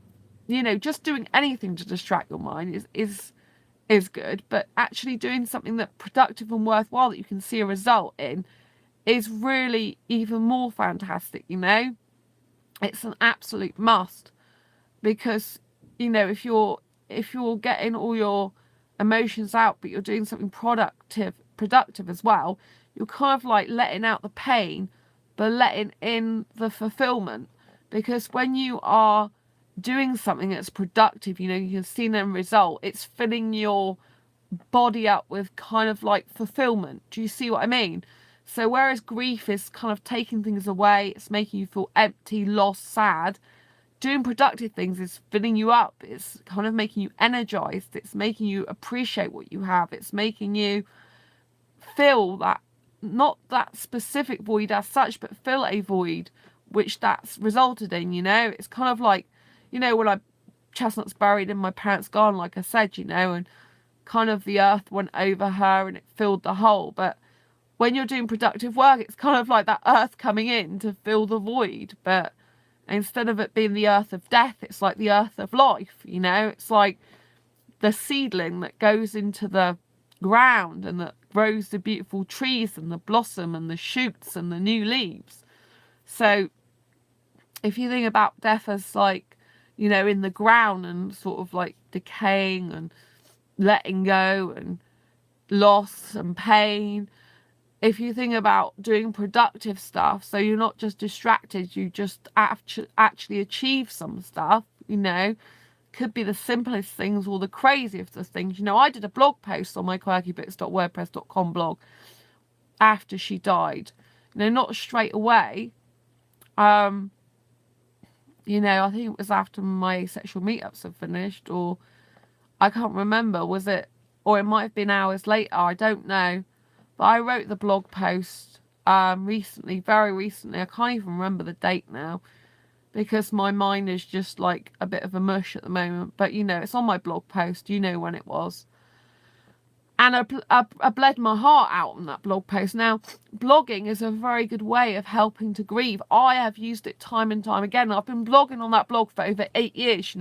just doing anything to distract your mind is good, but actually doing something that's productive and worthwhile that you can see a result in is really even more fantastic, It's an absolute must, because if you're getting all your emotions out but you're doing something productive as well, you're kind of like letting out the pain but letting in the fulfillment. Because when you are doing something that's productive, you can see the result, it's filling your body up with kind of like fulfillment. Do you see what I mean? So whereas grief is kind of taking things away, it's making you feel empty, lost, sad, doing productive things is filling you up. It's kind of making you energized. It's making you appreciate what you have. It's making you fill that, not that specific void as such, but fill a void which that's resulted in, It's kind of like, when Chestnut's buried in my parents' garden, like I said, and kind of the earth went over her and it filled the hole. But when you're doing productive work, it's kind of like that earth coming in to fill the void. But instead of it being the earth of death, it's like the earth of life, It's like the seedling that goes into the ground and that grows the beautiful trees and the blossom and the shoots and the new leaves. So if you think about death as like, in the ground and sort of like decaying and letting go and loss and pain, if you think about doing productive stuff, so you're not just distracted, you just actually achieve some stuff, could be the simplest things or the craziest of things. I did a blog post on my quirkybits.wordpress.com blog after she died, not straight away. I think it was after my asexual meetups had finished, or I can't remember, was it, or it might have been hours later, I don't know. But I wrote the blog post recently, very recently. I can't even remember the date now because my mind is just like a bit of a mush at the moment. But, it's on my blog post. When it was. And I bled my heart out on that blog post. Now, blogging is a very good way of helping to grieve. I have used it time and time again. I've been blogging on that blog for over 8 years,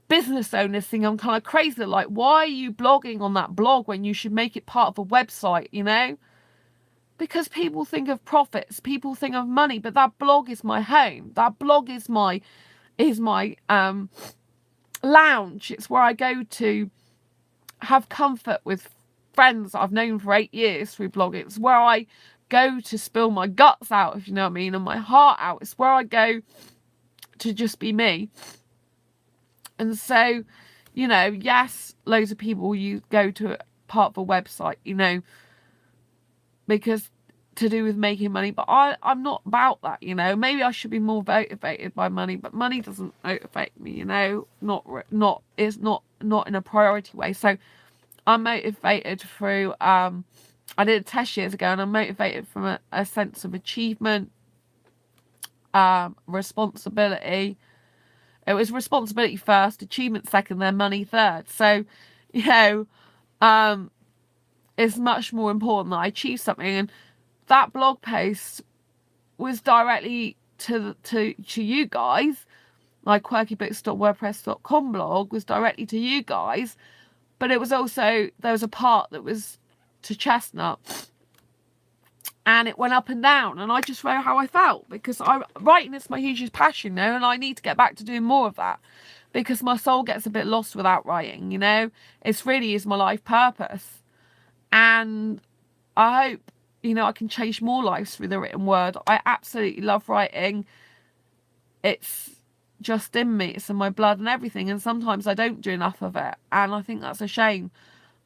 Business owners think I'm kind of crazy. Like, why are you blogging on that blog when you should make it part of a website, Because people think of profits, people think of money, but that blog is my home. That blog is my is my lounge. It's where I go to have comfort with friends that I've known for 8 years through blogging. It's where I go to spill my guts out, if you know what I mean, and my heart out. It's where I go to just be me. And so, you know, yes, loads of people you go to part of a website, you know, because to do with making money, but I'm not about that, you know. Maybe I should be more motivated by money, but money doesn't motivate me, you know, not in a priority way. So I'm motivated through I did a test years ago, and I'm motivated from a sense of achievement, responsibility. It was responsibility first, achievement second, then money third. So, you know, it's much more important that I achieve something. And that blog post was directly to you guys. My quirkybooks.wordpress.com blog was directly to you guys, but it was also, there was a part that was to Chestnut, and it went up and down, and I just wrote how I felt, because writing is my hugest passion, you know, and I need to get back to doing more of that, because my soul gets a bit lost without writing, you know. It's really is my life purpose, and I hope, you know, I can change more lives through the written word. I absolutely love writing. It's just in me, it's in my blood and everything, and sometimes I don't do enough of it, and I think that's a shame.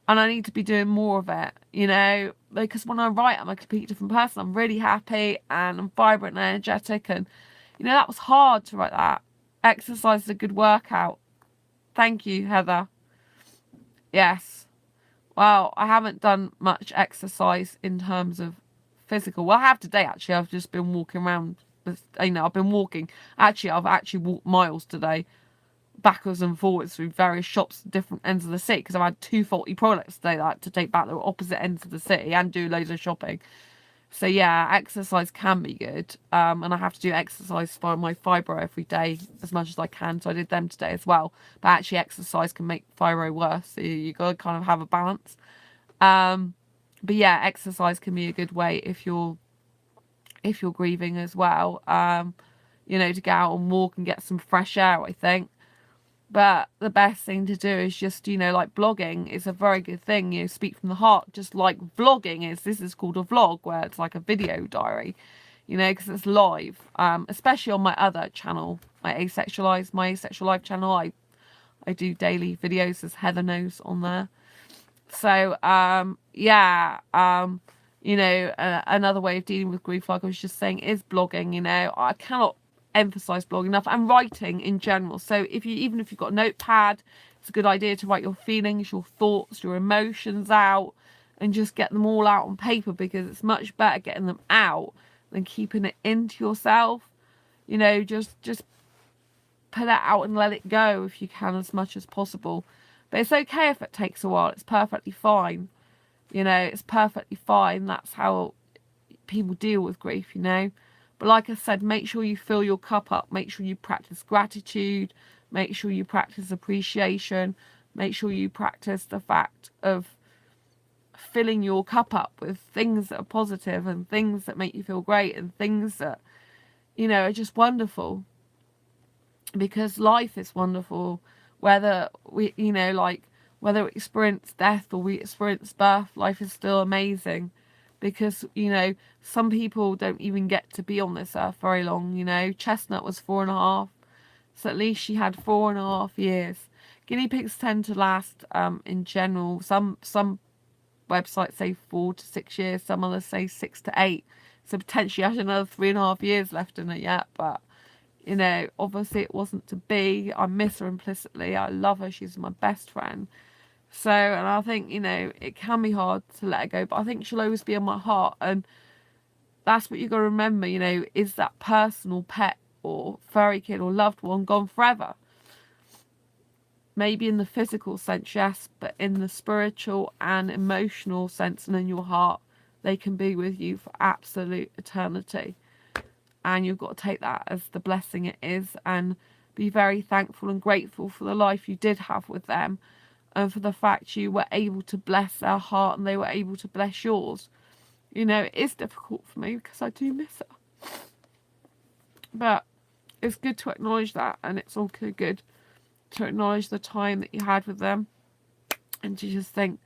And I need to be doing more of it, you know, because when I write, I'm a completely different person. I'm really happy and I'm vibrant and energetic. And, you know, that was hard to write that. Exercise is a good workout. Thank you, Heather. Yes. Well, I haven't done much exercise in terms of physical. Well, I have today, actually. I've just been walking around. You know, I've been walking. Actually, I've actually walked miles today, backwards and forwards through various shops at different ends of the city, because I've had 2 faulty products today that I had to take back. They were opposite ends of the city, and do loads of shopping. So yeah, exercise can be good, and I have to do exercise for my fibro every day as much as I can, so I did them today as well. But actually exercise can make fibro worse, so you got to kind of have a balance. But yeah, exercise can be a good way if you're grieving as well, you know, to get out and walk and get some fresh air, I think. But the best thing to do is just, you know, like blogging is a very good thing. You know, speak from the heart, just like vlogging is. This is called a vlog, where it's like a video diary, you know, because it's live. Especially on my other channel, my Asexual Live channel. I do daily videos, as Heather knows, on there. So, yeah, you know, another way of dealing with grief, like I was just saying, is blogging. You know, I cannot emphasize blogging enough, and writing in general. So even if you've got a notepad, it's a good idea to write your feelings, your thoughts, your emotions out, and just get them all out on paper, because it's much better getting them out than keeping it into yourself. You know, just put it out and let it go if you can, as much as possible. But it's okay if it takes a while. It's perfectly fine. You know, it's perfectly fine. That's how people deal with grief, you know. But like I said, make sure you fill your cup up. Make sure you practice gratitude. Make sure you practice appreciation. Make sure you practice the fact of filling your cup up with things that are positive, and things that make you feel great, and things that, you know, are just wonderful. Because life is wonderful, whether we, you know, like, whether we experience death or we experience birth, life is still amazing. Because, you know, some people don't even get to be on this earth very long, you know. Chestnut was 4.5, so at least she had 4.5 years. Guinea pigs tend to last, in general, some websites say 4 to 6 years, some others say 6 to 8, so potentially I had another 3.5 years left in it yet. But, you know, obviously it wasn't to be. I miss her implicitly. I love her. She's my best friend. So, and I think, you know, it can be hard to let her go, but I think she'll always be in my heart. And that's what you got to remember, you know, is that personal pet or furry kid or loved one gone forever? Maybe in the physical sense, yes, but in the spiritual and emotional sense and in your heart, they can be with you for absolute eternity. And you've got to take that as the blessing it is, and be very thankful and grateful for the life you did have with them, and for the fact you were able to bless their heart and they were able to bless yours. You know, it is difficult for me because I do miss her. But it's good to acknowledge that, and it's also good to acknowledge the time that you had with them, and to just think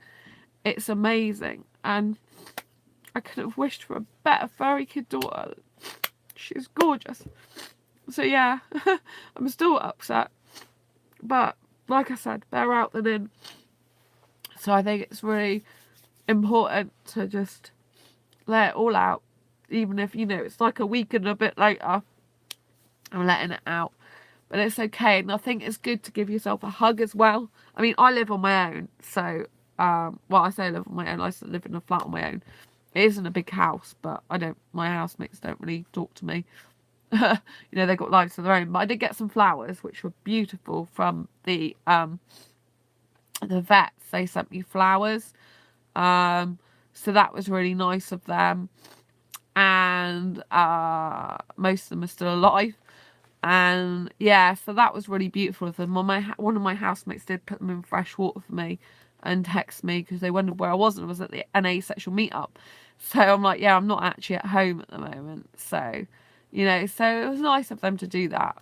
it's amazing. And I could have wished for a better furry kid daughter. She's gorgeous. So yeah, I'm still upset, but like I said, better out than in. So I think it's really important to just let it all out, even if, you know, it's like a week and a bit later. I'm letting it out, but it's okay. And I think it's good to give yourself a hug as well. I mean, I live on my own, so well, I say I live on my own, I live in a flat on my own. It isn't a big house, but my housemates don't really talk to me. You know, they've got lives of their own. But I did get some flowers, which were beautiful, from the vets. They sent me flowers, so that was really nice of them. And most of them are still alive. And yeah, so that was really beautiful of them. One of my housemates did put them in fresh water for me and text me because they wondered where I was, and I was at an Asexual meetup. So I'm like, yeah, I'm not actually at home at the moment. So, you know, so it was nice of them to do that.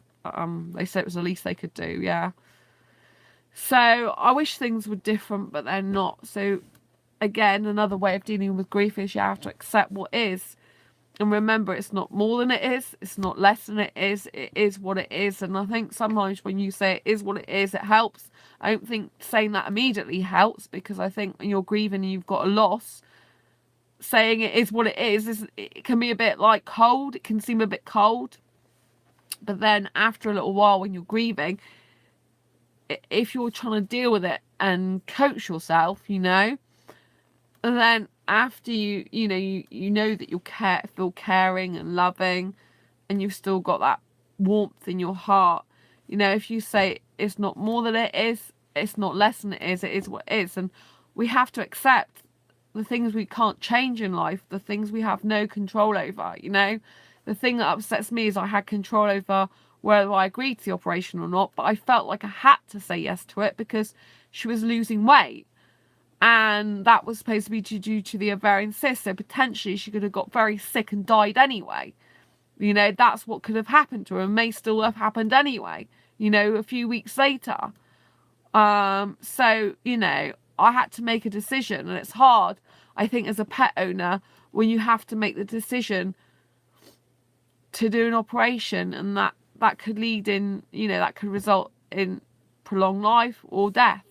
They said it was the least they could do, yeah. So I wish things were different, but they're not. So again, another way of dealing with grief is you have to accept what is. And remember, it's not more than it is. It's not less than it is what it is. And I think sometimes when you say it is what it is, it helps. I don't think saying that immediately helps, because I think when you're grieving and you've got a loss, saying it is what it is, it can be a bit like cold. It can seem a bit cold. But then after a little while, when you're grieving, if you're trying to deal with it and coach yourself, you know, and then after you know that you'll feel caring and loving, and you've still got that warmth in your heart, you know, if you say it's not more than it is, it's not less than it is what it is. And we have to accept the things we can't change in life, the things we have no control over, you know. The thing that upsets me is I had control over whether I agreed to the operation or not, but I felt like I had to say yes to it because she was losing weight. And that was supposed to be due to the ovarian cyst, so potentially she could have got very sick and died anyway. You know, that's what could have happened to her, and may still have happened anyway, you know, a few weeks later. So, you know, I had to make a decision, and it's hard, I think, as a pet owner, when you have to make the decision to do an operation, and that could lead in, you know, that could result in prolonged life or death.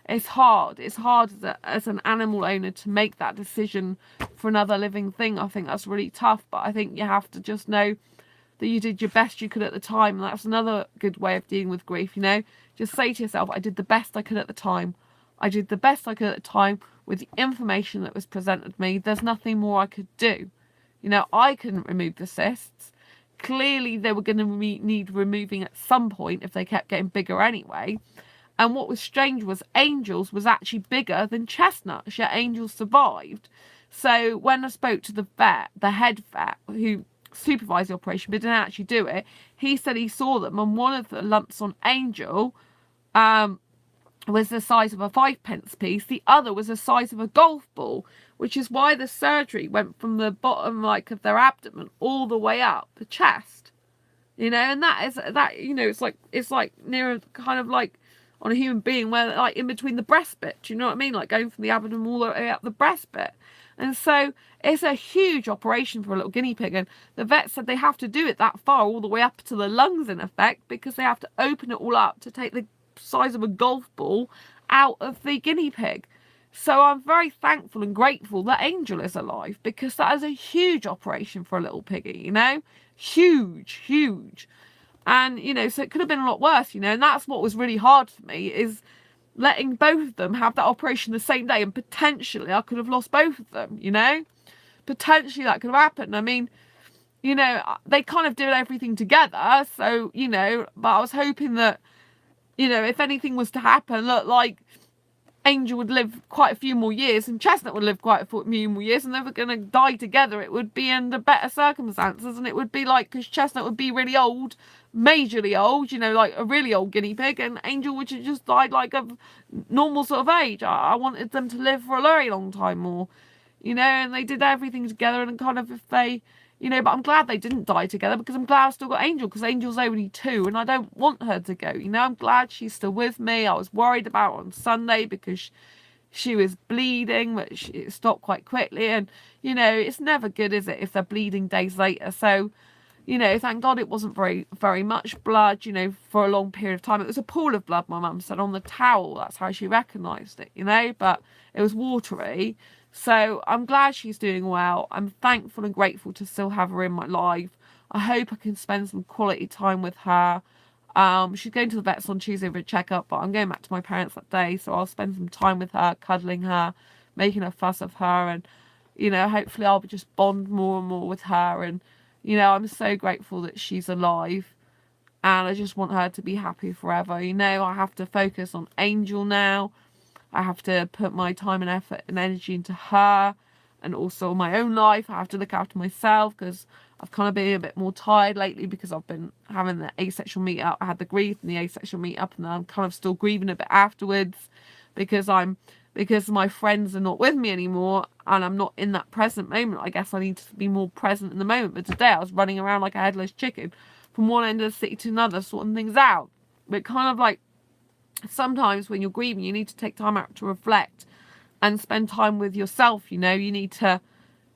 It's hard. It's hard as an animal owner to make that decision for another living thing. I think that's really tough, but I think you have to just know that you did your best you could at the time. And that's another good way of dealing with grief, you know. Just say to yourself, I did the best I could at the time. I did the best I could at the time with the information that was presented to me. There's nothing more I could do. You know, I couldn't remove the cysts. Clearly, they were going to need removing at some point if they kept getting bigger anyway. And what was strange was Angel's was actually bigger than Chestnut, yet Angel survived. So when I spoke to the vet, the head vet, who supervised the operation but didn't actually do it, he said he saw them, and one of the lumps on Angel was the size of a 5p piece. The other was the size of a golf ball, which is why the surgery went from the bottom, like, of their abdomen all the way up the chest. You know, and that you know, it's like near kind of like on a human being, where like in between the breast bit, do you know what I mean? Like going from the abdomen all the way up the breast bit. And so it's a huge operation for a little guinea pig. And the vet said they have to do it that far, all the way up to the lungs in effect, because they have to open it all up to take the size of a golf ball out of the guinea pig. So I'm very thankful and grateful that Angel is alive, because that is a huge operation for a little piggy, you know? Huge, huge. And, you know, so it could have been a lot worse, you know, and that's what was really hard for me, is letting both of them have that operation the same day, and potentially I could have lost both of them, you know? Potentially that could have happened. I mean, you know, they kind of did everything together, so, you know, but I was hoping that, you know, if anything was to happen, look, like, Angel would live quite a few more years and Chestnut would live quite a few more years, and they were going to die together. It would be under better circumstances, and it would be like, because Chestnut would be really old, majorly old, you know, like a really old guinea pig, and Angel would have just died like a normal sort of age. I wanted them to live for a very long time more, you know, and they did everything together, and kind of if they, you know, but I'm glad they didn't die together, because I'm glad I still got Angel, because Angel's only 2 and I don't want her to go, you know. I'm glad she's still with me. I was worried about her on Sunday because she was bleeding, but it stopped quite quickly. And, you know, it's never good, is it, if they're bleeding days later. So, you know, thank God it wasn't very much blood, you know, for a long period of time. It was a pool of blood, my mum said, on the towel. That's how she recognised it, you know, but it was watery. So I'm glad she's doing well. I'm thankful and grateful to still have her in my life. I hope I can spend some quality time with her. She's going to the vets on Tuesday for a checkup, but I'm going back to my parents that day, so I'll spend some time with her, cuddling her, making a fuss of her, and, you know, hopefully I'll just bond more and more with her. And, you know, I'm so grateful that she's alive, and I just want her to be happy forever. You know, I have to focus on Angel now. I have to put my time and effort and energy into her, and also my own life. I have to look after myself, because I've kind of been a bit more tired lately, because I've been having the asexual meetup. I had the grief and the asexual meetup, and then I'm kind of still grieving a bit afterwards, because my friends are not with me anymore, and I'm not in that present moment. I guess I need to be more present in the moment. But today I was running around like a headless chicken from one end of the city to another, sorting things out. But kind of like, sometimes when you're grieving, you need to take time out to reflect and spend time with yourself. You know, you need to,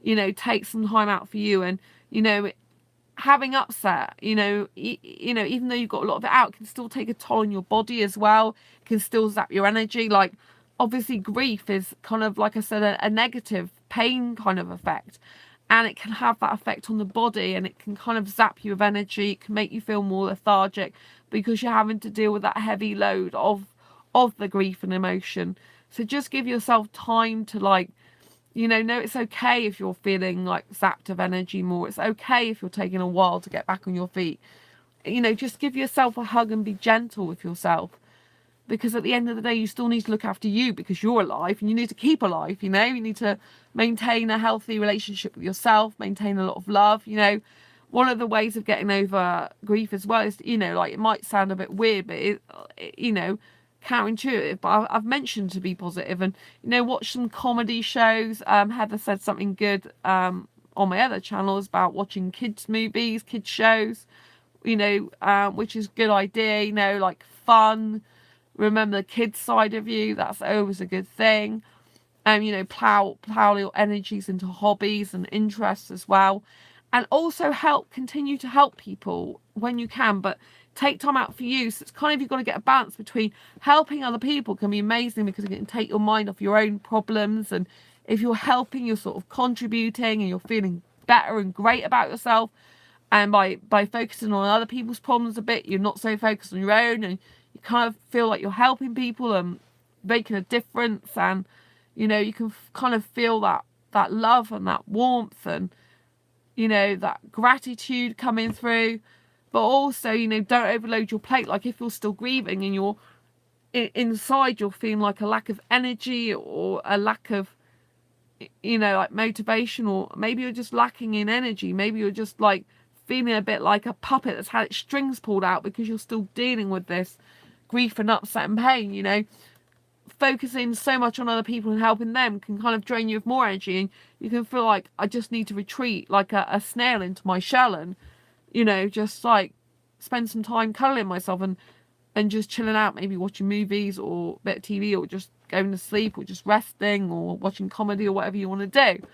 you know, take some time out for you. And, you know, having upset, you know, even though you've got a lot of it out, can still take a toll on your body as well. It can still zap your energy. Like, obviously grief is kind of, like I said, a negative pain kind of effect, and it can have that effect on the body, and it can kind of zap you of energy. It can make you feel more lethargic, because you're having to deal with that heavy load of the grief and emotion. So just give yourself time to, like, you know it's okay if you're feeling like zapped of energy more. It's okay if you're taking a while to get back on your feet. You know, just give yourself a hug and be gentle with yourself, because at the end of the day, you still need to look after you, because you're alive and you need to keep alive. You know, you need to maintain a healthy relationship with yourself, maintain a lot of love. You know, one of the ways of getting over grief as well is, you know, like, it might sound a bit weird, but you know, counterintuitive, but I've mentioned to be positive, and, you know, watch some comedy shows. Heather said something good on my other channels about watching kids movies, kids shows, you know, which is a good idea. You know, like, fun. Remember the kids side of you. That's always a good thing. You know, plow your energies into hobbies and interests as well, and also continue to help people when you can, but take time out for you. So it's kind of, you've got to get a balance between helping other people. Can be amazing, because it can take your mind off your own problems, and if you're helping, you're sort of contributing, and you're feeling better and great about yourself. And by focusing on other people's problems a bit, you're not so focused on your own, and you kind of feel like you're helping people and making a difference. And, you know, you can kind of feel that love and that warmth, and, you know, that gratitude coming through. But also, you know, don't overload your plate. Like, if you're still grieving and you're inside, you're feeling like a lack of energy, or a lack of, you know, like, motivation, or maybe you're just lacking in energy. Maybe you're just, like, feeling a bit like a puppet that's had its strings pulled out, because you're still dealing with this grief and upset and pain. You know, focusing so much on other people and helping them can kind of drain you of more energy, and you can feel like, I just need to retreat like a snail into my shell, and, you know, just, like, spend some time cuddling myself and just chilling out, maybe watching movies or a bit of TV, or just going to sleep, or just resting, or watching comedy, or whatever you want to do.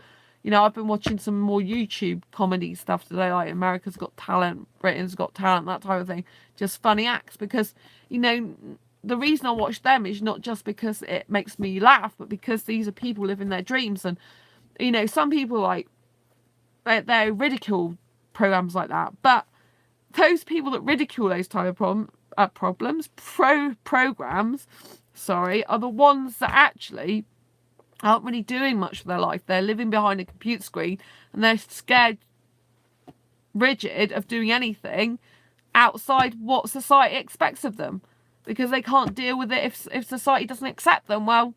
You know, I've been watching some more YouTube comedy stuff today, like America's Got Talent, Britain's Got Talent, that type of thing. Just funny acts, because, you know, the reason I watch them is not just because it makes me laugh, but because these are people living their dreams. And, you know, some people, like, they ridicule programs like that, but those people that ridicule those type of programs, are the ones that actually aren't really doing much for their life. They're living behind a computer screen, and they're scared rigid of doing anything outside what society expects of them, because they can't deal with it if society doesn't accept them. Well,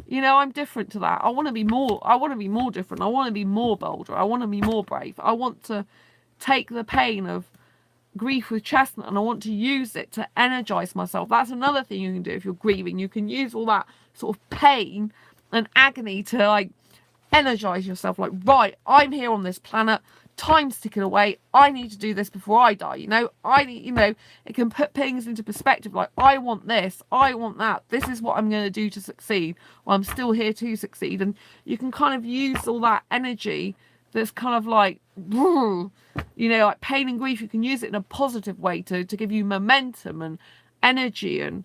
you know, I'm different to that. I want to be more different. I want to be more bolder. I want to be more brave. I want to take the pain of grief with Chestnut, and I want to use it to energize myself. That's another thing you can do if you're grieving. You can use all that sort of pain and agony to, like, energize yourself. Like, right, I'm here on this planet time's ticking away. I need to do this before I die. You know, I need, you know, it can put things into perspective. Like, I want this, I want that. This is what I'm going to do to succeed. Well, I'm still here to succeed. And you can kind of use all that energy that's kind of like, you know, like pain and grief. You can use it in a positive way to give you momentum and energy and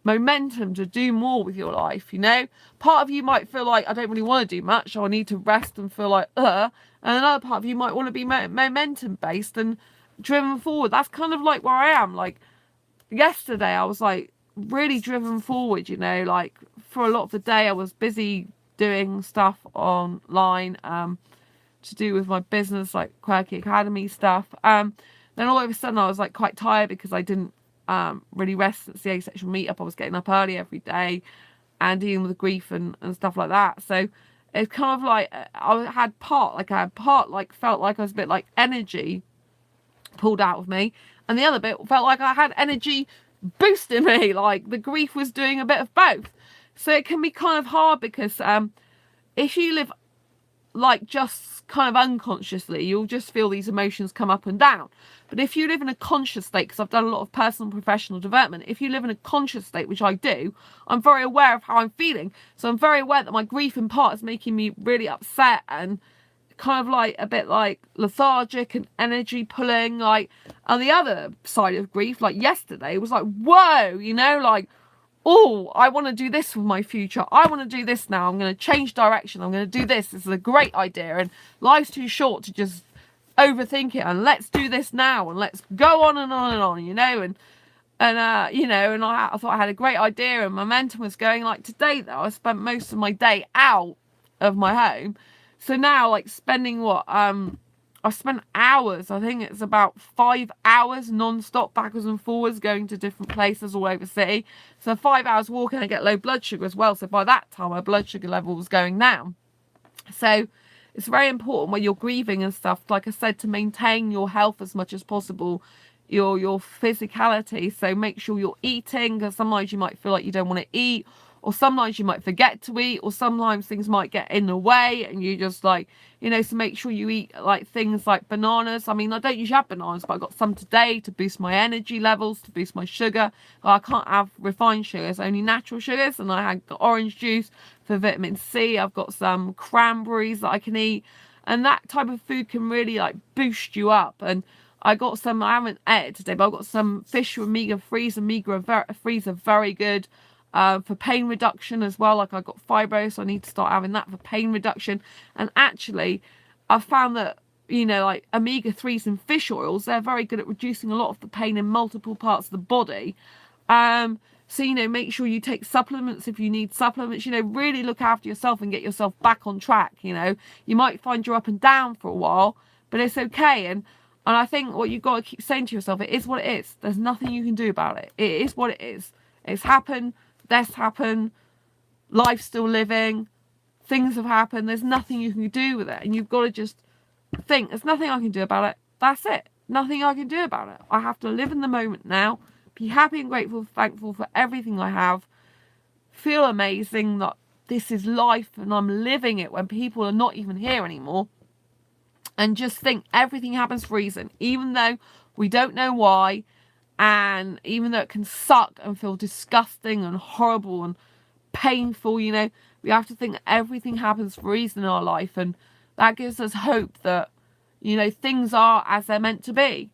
momentum to do more with your life. You know, part of you might feel like, I don't really want to do much, or I need to rest and feel like and another part of you might want to be momentum based and driven forward. That's kind of like where I am. Like yesterday I was like really driven forward, you know, like for a lot of the day I was busy doing stuff online to do with my business, like Quirky Academy stuff. Then all of a sudden I was like quite tired because I didn't really rest since the Asexual meetup. I was getting up early every day and dealing with grief and stuff like that. So it's kind of like I had part like felt like I was a bit like energy pulled out of me, and the other bit felt like I had energy boosting me, like the grief was doing a bit of both. So it can be kind of hard because if you live like just kind of unconsciously, you'll just feel these emotions come up and down. But if you live in a conscious state, because I've done a lot of personal and professional development, if you live in a conscious state, which I do, I'm very aware of how I'm feeling. So I'm very aware that my grief in part is making me really upset and kind of like a bit like lethargic and energy pulling. Like on the other side of grief, like yesterday, it was like, whoa, you know, like, oh, I want to do this with my future. I want to do this now. I'm going to change direction. I'm going to do this. This is a great idea. And life's too short to just overthink it. And let's do this now. And let's go on and on and on, you know. And you know, and I thought I had a great idea and momentum was going. Like today, though, I spent most of my day out of my home. So now, like spending what, I spent hours, I think it's about 5 hours non-stop backwards and forwards going to different places all over the city. So 5 hours walking, I get low blood sugar as well. So by that time, my blood sugar level was going down. So it's very important when you're grieving and stuff, like I said, to maintain your health as much as possible, your physicality. So make sure you're eating, because sometimes you might feel like you don't want to eat, or sometimes you might forget to eat, or sometimes things might get in the way and you just like, you know, so make sure you eat like things like bananas. I mean, I don't usually have bananas, but I got some today to boost my energy levels, to boost my sugar. I can't have refined sugars, only natural sugars. And I had the orange juice for vitamin C. I've got some cranberries that I can eat. And that type of food can really like boost you up. And I got some, I haven't ate it today, but I've got some fish omega-3s. Omega-3s are very good. For pain reduction as well. Like I got fibro, so I need to start having that for pain reduction. And actually I've found that, you know, like omega-3s and fish oils, they're very good at reducing a lot of the pain in multiple parts of the body. So, you know, make sure you take supplements if you need supplements. You know, really look after yourself and get yourself back on track. You know, you might find you're up and down for a while, but it's okay. And I think what you've got to keep saying to yourself, it is what it is. There's nothing you can do about it. It is what it is. It's happened. This happened, life's still living, things have happened, there's nothing you can do with it. And you've got to just think, there's nothing I can do about it. That's it. Nothing I can do about it. I have to live in the moment now, be happy and grateful, thankful for everything I have, feel amazing that this is life and I'm living it when people are not even here anymore. And just think everything happens for a reason, even though we don't know why. And even though it can suck and feel disgusting and horrible and painful, you know, we have to think that everything happens for a reason in our life. And that gives us hope that, you know, things are as they're meant to be.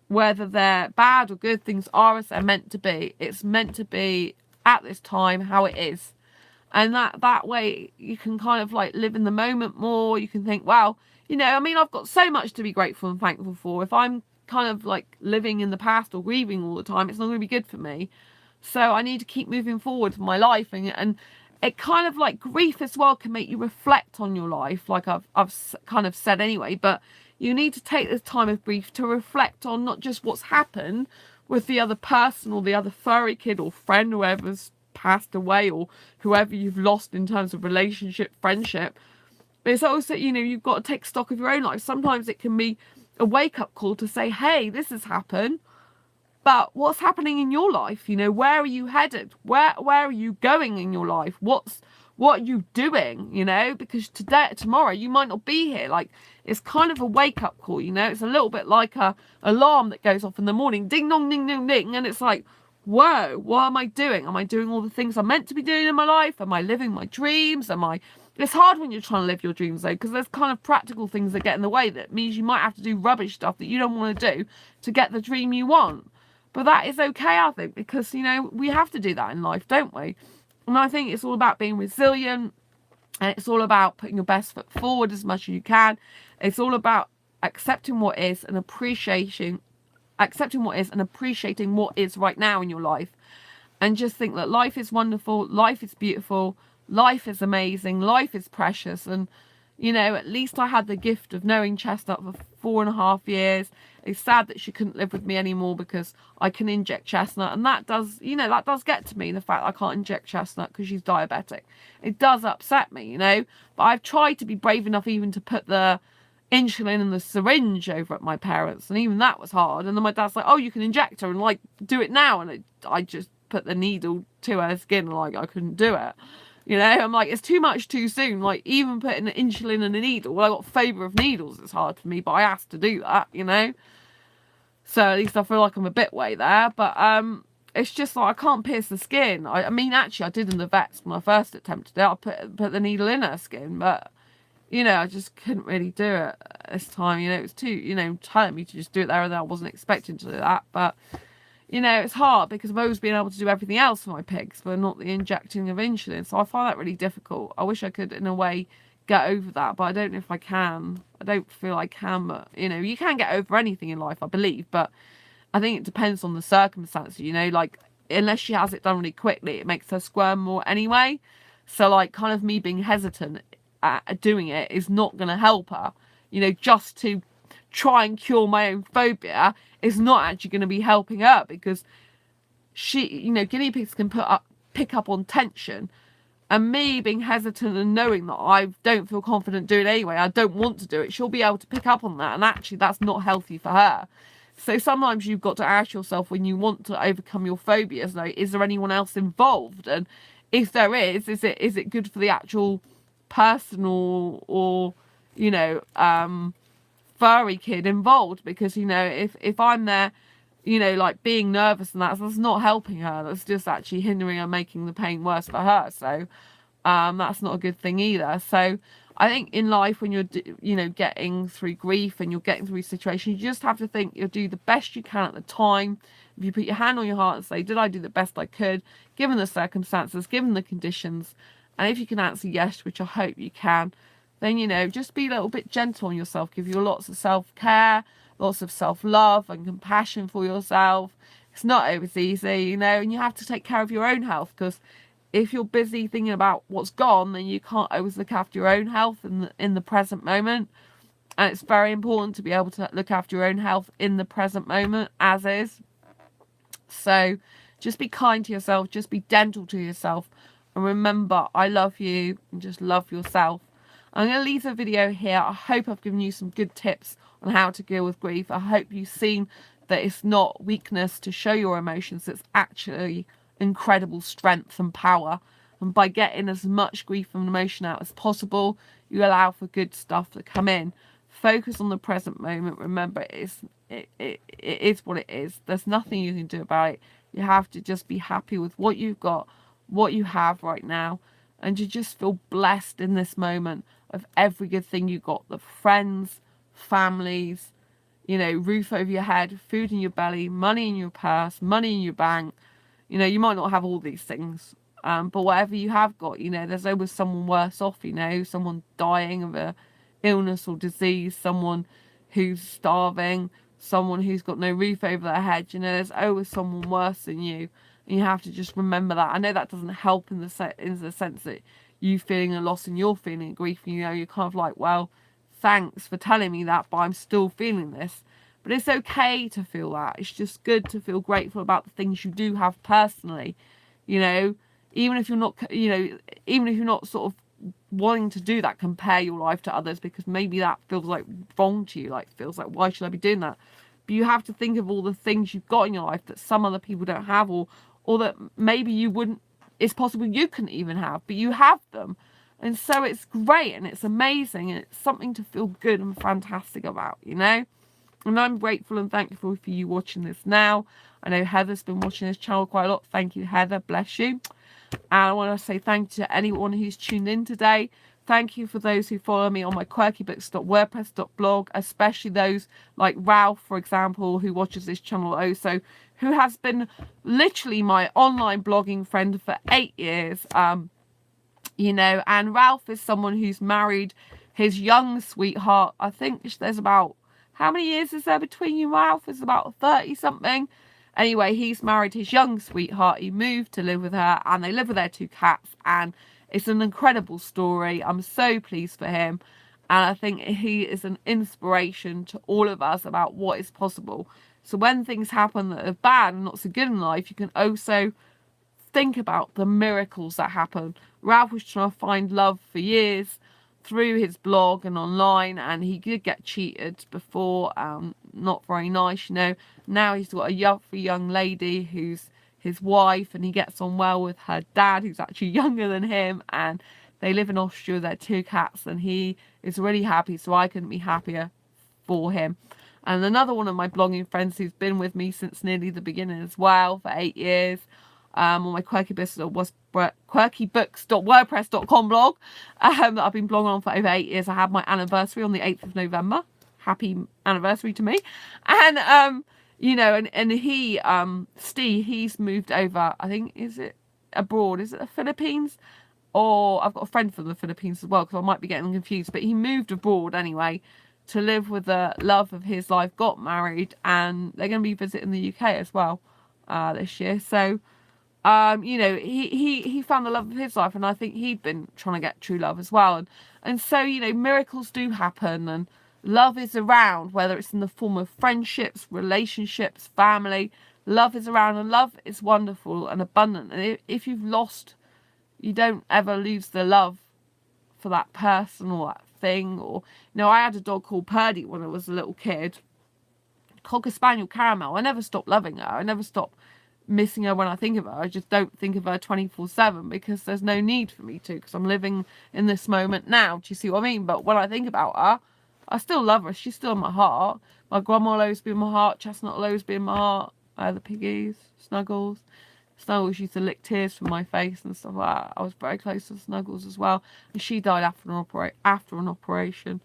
Whether they're bad or good, things are as they're meant to be. It's meant to be at this time how it is. And that way you can kind of like live in the moment more. You can think, well, you know, I mean, I've got so much to be grateful and thankful for. If I'm kind of like living in the past or grieving all the time, it's not going to be good for me. So I need to keep moving forward with my life. And it kind of like grief as well can make you reflect on your life, like I've kind of said anyway. But you need to take this time of grief to reflect on not just what's happened with the other person or the other furry kid or friend, whoever's passed away or whoever you've lost in terms of relationship, friendship. But it's also, you know, you've got to take stock of your own life. Sometimes it can be a wake-up call to say, hey, this has happened, but what's happening in your life? You know, where are you headed? Where are you going in your life? What are you doing? You know, because tomorrow you might not be here. Like it's kind of a wake-up call, you know. It's a little bit like a alarm that goes off in the morning, ding dong ding ding ding, and it's like, whoa, what am I doing? Am I doing all the things I'm meant to be doing in my life? Am I living my dreams? It's hard when you're trying to live your dreams, though, because there's kind of practical things that get in the way. That means you might have to do rubbish stuff that you don't want to do to get the dream you want. But that is okay, I think, because, you know, we have to do that in life, don't we? And I think it's all about being resilient, and it's all about putting your best foot forward as much as you can. It's all about accepting what is and appreciating what is right now in your life. And just think that life is wonderful, life is beautiful, life is amazing, life is precious. And, you know, at least I had the gift of knowing Chestnut for 4.5 years. It's sad that she couldn't live with me anymore because I can inject Chestnut, and that does, you know, that does get to me, the fact I can't inject Chestnut because she's diabetic. It does upset me, you know, but I've tried to be brave enough even to put the insulin and the syringe over at my parents, and even that was hard. And then my dad's like, oh, you can inject her and like do it now, and I just put the needle to her skin, and like I couldn't do it, you know. I'm like, it's too much too soon. Like, even putting an insulin and a needle, well, I got phobia of needles, it's hard for me, but I asked to do that, you know. So at least I feel like I'm a bit way there. But it's just like I can't pierce the skin. I mean, actually I did in the vets when I first attempted it. I put the needle in her skin, but, you know, I just couldn't really do it this time. You know, it was too, you know, telling me to just do it there, and I wasn't expecting to do that. But, you know, it's hard because I've always been able to do everything else for my pigs, but not the injecting of insulin. So I find that really difficult. I wish I could, in a way, get over that, but I don't know if I can. I don't feel I can, but, you know, you can get over anything in life, I believe, but I think it depends on the circumstances, you know. Like, unless she has it done really quickly, it makes her squirm more anyway. So, like, kind of me being hesitant at doing it is not going to help her, you know. Just to try and cure my own phobia is not actually going to be helping her, because she, you know, guinea pigs can pick up on tension. And me being hesitant and knowing that I don't feel confident doing it anyway, I don't want to do it, she'll be able to pick up on that. And actually, that's not healthy for her. So sometimes you've got to ask yourself, when you want to overcome your phobias, though, is there anyone else involved? And if there is it good for the actual person or you know, furry kid involved? Because, you know, if I'm there, you know, like being nervous and that's not helping her. That's just actually hindering her, making the pain worse for her. So that's not a good thing either. So I think in life, when you're, you know, getting through grief and you're getting through situations, you just have to think you'll do the best you can at the time. If you put your hand on your heart and say, did I do the best I could, given the circumstances, given the conditions? And if you can answer yes, which I hope you can, then, you know, just be a little bit gentle on yourself. Give you lots of self-care, lots of self-love and compassion for yourself. It's not always easy, you know, and you have to take care of your own health, because if you're busy thinking about what's gone, then you can't always look after your own health in the present moment. And it's very important to be able to look after your own health in the present moment, as is. So just be kind to yourself, just be gentle to yourself, and remember, I love you, and just love yourself. I'm going to leave the video here. I hope I've given you some good tips on how to deal with grief. I hope you've seen that it's not weakness to show your emotions. It's actually incredible strength and power. And by getting as much grief and emotion out as possible, you allow for good stuff to come in. Focus on the present moment. Remember, it is what it is. There's nothing you can do about it. You have to just be happy with what you've got, what you have right now, and to just feel blessed in this moment of every good thing you got. The friends, families, you know, roof over your head, food in your belly, money in your purse, money in your bank. You know, you might not have all these things, but whatever you have got, you know, there's always someone worse off, you know, someone dying of a illness or disease, someone who's starving, someone who's got no roof over their head. You know, there's always someone worse than you, and you have to just remember that. I know that doesn't help in the sense that you feeling a loss and you're feeling grief, you know, you're kind of like, well, thanks for telling me that, but I'm still feeling this. But it's okay to feel that. It's just good to feel grateful about the things you do have personally, you know, even if you're not, you know, even if you're not sort of wanting to do that, compare your life to others, because maybe that feels like wrong to you, like feels like, why should I be doing that? But you have to think of all the things you've got in your life that some other people don't have, or that maybe you wouldn't, it's possible you couldn't even have, but you have them. And so it's great and it's amazing and it's something to feel good and fantastic about, you know. And I'm grateful and thankful for you watching this now. I know Heather's been watching this channel quite a lot. Thank you, Heather. Bless you. And I want to say thank you to anyone who's tuned in today. Thank you for those who follow me on my quirkybooks.wordpress.blog, especially those like Ralph, for example, who watches this channel also, who has been literally my online blogging friend for 8 years. You know, and Ralph is someone who's married his young sweetheart. I think there's about, how many years is there between you, Ralph? It's about 30 something. Anyway, he's married his young sweetheart. He moved to live with her and they live with their 2 cats. And it's an incredible story. I'm so pleased for him. And I think he is an inspiration to all of us about what is possible. So when things happen that are bad and not so good in life, you can also think about the miracles that happen. Ralph was trying to find love for years through his blog and online, and he did get cheated before. Not very nice, you know. Now he's got a young lady who's his wife, and he gets on well with her dad, who's actually younger than him, and they live in Austria with their 2 cats, and he is really happy, so I couldn't be happier for him. And another one of my blogging friends who's been with me since nearly the beginning as well for 8 years, on my quirkybooks.wordpress.com blog that I've been blogging on for over 8 years. I had my anniversary on the 8th of November. Happy anniversary to me. And you know, and he Steve, he's moved over, I think, is it abroad, is it the Philippines, or I've got a friend from the Philippines as well, because I might be getting confused, but he moved abroad anyway to live with the love of his life, got married, and they're going to be visiting the UK as well this year. So you know, he found the love of his life, and I think he'd been trying to get true love as well. And so, you know, miracles do happen, and love is around, whether it's in the form of friendships, relationships, family. Love is around, and love is wonderful and abundant. And if you've lost, you don't ever lose the love for that person or that thing. Or, you know, I had a dog called Purdy when I was a little kid, Cocker Spaniel Caramel. I never stopped loving her. I never stopped missing her when I think of her. I just don't think of her 24/7 because there's no need for me to, because I'm living in this moment now. Do you see what I mean? But when I think about her, I still love her. She's still in my heart. My grandma will always be in my heart. Chestnut will always be in my heart. The piggies, Snuggles used to lick tears from my face and stuff like that. I was very close to Snuggles as well, and she died after an operation.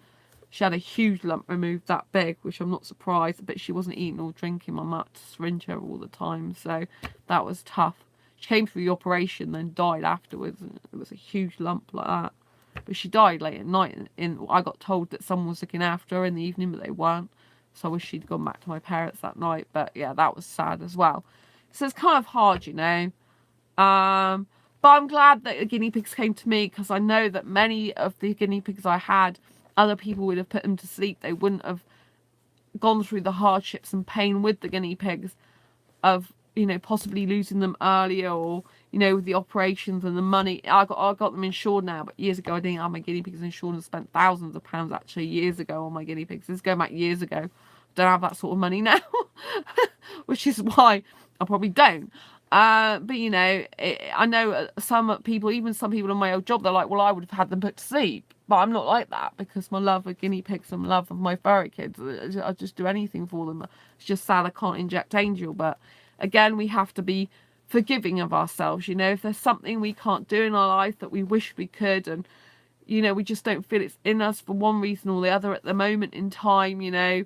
She had a huge lump removed that big, which I'm not surprised, but she wasn't eating or drinking. My mum had to syringe her all the time, so that was tough. She came through the operation, then died afterwards. And it was a huge lump like that. But she died late at night. I got told that someone was looking after her in the evening, but they weren't. So I wish she'd gone back to my parents that night. But yeah, that was sad as well. So it's kind of hard, you know. But I'm glad that the guinea pigs came to me, because I know that many of the guinea pigs I had, other people would have put them to sleep. They wouldn't have gone through the hardships and pain with the guinea pigs of, you know, possibly losing them earlier, or, you know, with the operations and the money. I got them insured now, but years ago I didn't have my guinea pigs insured, and spent thousands of pounds actually years ago on my guinea pigs. This is going back years ago. Don't have that sort of money now, which is why I probably don't. But you know, I know some people, even some people in my old job, they're like, well, I would have had them put to sleep. But I'm not like that, because my love of guinea pigs and love of my furry kids, I'll just do anything for them. It's just sad I can't inject Angel. But again, we have to be forgiving of ourselves. You know, if there's something we can't do in our life that we wish we could, and, you know, we just don't feel it's in us for one reason or the other at the moment in time, you know,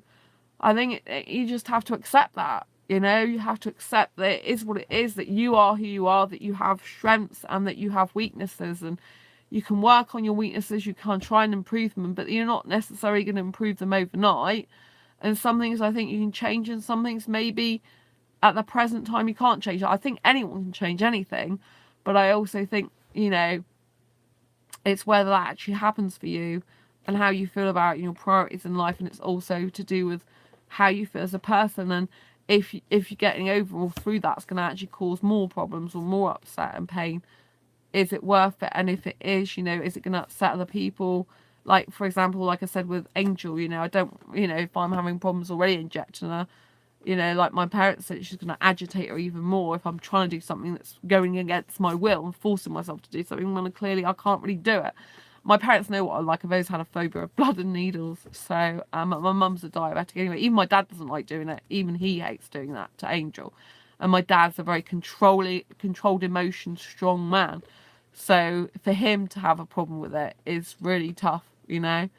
I think you just have to accept that. You know, you have to accept that it is what it is, that you are who you are, that you have strengths and that you have weaknesses, and you can work on your weaknesses, you can try and improve them, but you're not necessarily going to improve them overnight. And some things I think you can change, and some things maybe at the present time you can't change. I think anyone can change anything, but I also think, you know, it's whether that actually happens for you and how you feel about your priorities in life, and it's also to do with how you feel as a person. And if you're getting over or through that's going to actually cause more problems or more upset and pain, is it worth it? And if it is, you know, is it going to upset other people? Like, for example, like I said with Angel, you know, I don't, you know, if I'm having problems already injecting her, You know, like my parents said, it's just going to agitate her even more if I'm trying to do something that's going against my will and forcing myself to do something when clearly I can't really do it. My parents know what I like. I've always had a phobia of blood and needles. So my mum's a diabetic anyway. Even my dad doesn't like doing it. Even he hates doing that to Angel. And my dad's a very controlled emotion, strong man. So for him to have a problem with it is really tough, you know.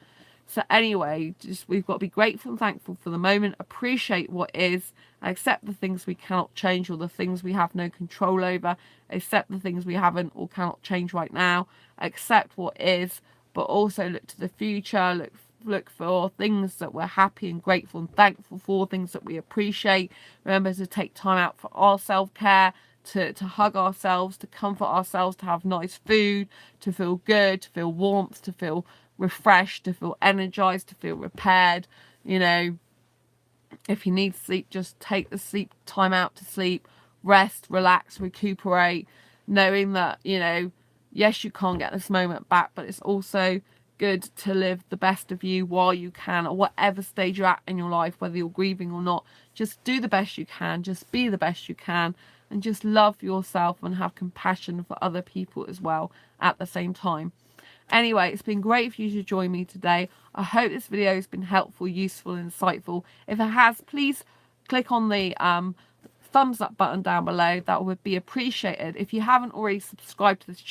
So anyway, just we've got to be grateful and thankful for the moment, appreciate what is, accept the things we cannot change or the things we have no control over, accept the things we haven't or cannot change right now, accept what is, but also look to the future, look for things that we're happy and grateful and thankful for, things that we appreciate. Remember to take time out for our self-care, to hug ourselves, to comfort ourselves, to have nice food, to feel good, to feel warmth, to feel refreshed, to feel energized, to feel repaired. You know, if you need sleep, just take the sleep time out to sleep, rest, relax, recuperate, knowing that, you know, yes, you can't get this moment back, but it's also good to live the best of you while you can, or whatever stage you're at in your life, whether you're grieving or not. Just do the best you can, just be the best you can, and just love yourself and have compassion for other people as well at the same time. Anyway, it's been great for you to join me today. I hope this video has been helpful, useful, and insightful. If it has, please click on the thumbs up button down below. That would be appreciated. If you haven't already subscribed to this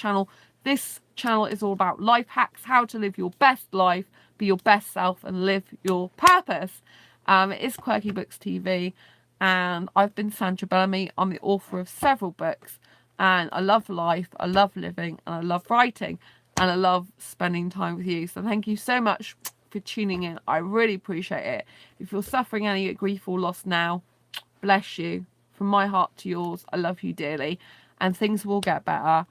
channel is all about life hacks, how to live your best life, be your best self, and live your purpose. It is Quirky Books TV, and I've been Sandra Bellamy. I'm the author of several books, and I love life, I love living, and I love writing. And I love spending time with you. So thank you so much for tuning in. I really appreciate it. If you're suffering any grief or loss now, bless you. From my heart to yours, I love you dearly. And things will get better.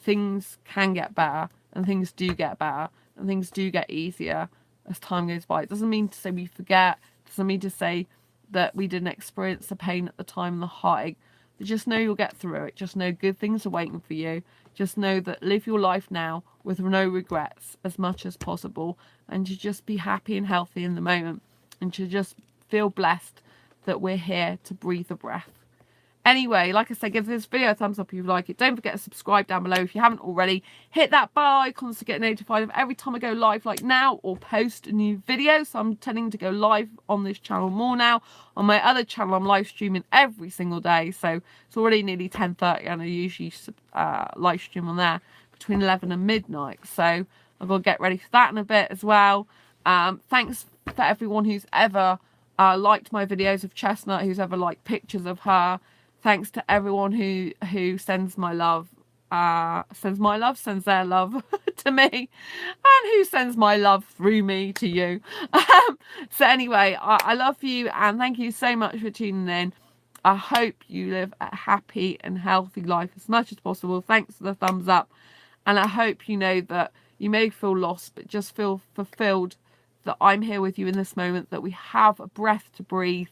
Things can get better. And things do get better. And things do get easier as time goes by. It doesn't mean to say we forget. It doesn't mean to say that we didn't experience the pain at the time and the heartache. But just know you'll get through it. Just know good things are waiting for you. Just know that live your life now with no regrets as much as possible, and to just be happy and healthy in the moment, and to just feel blessed that we're here to breathe a breath. Anyway, like I said, give this video a thumbs up if you like it. Don't forget to subscribe down below if you haven't already. Hit that bell icon to get notified of every time I go live like now or post a new video. So I'm tending to go live on this channel more now. On my other channel, I'm live streaming every single day. So it's already nearly 10:30 and I usually live stream on there between 11 and midnight. So I've got to get ready for that in a bit as well. Thanks for everyone who's ever liked my videos of Chestnut, who's ever liked pictures of her. Thanks to everyone who sends my love, sends their love to me, and who sends my love through me to you. So anyway, I love you, and thank you so much for tuning in. I hope you live a happy and healthy life as much as possible. Thanks for the thumbs up. And I hope you know that you may feel lost, but just feel fulfilled that I'm here with you in this moment, that we have a breath to breathe,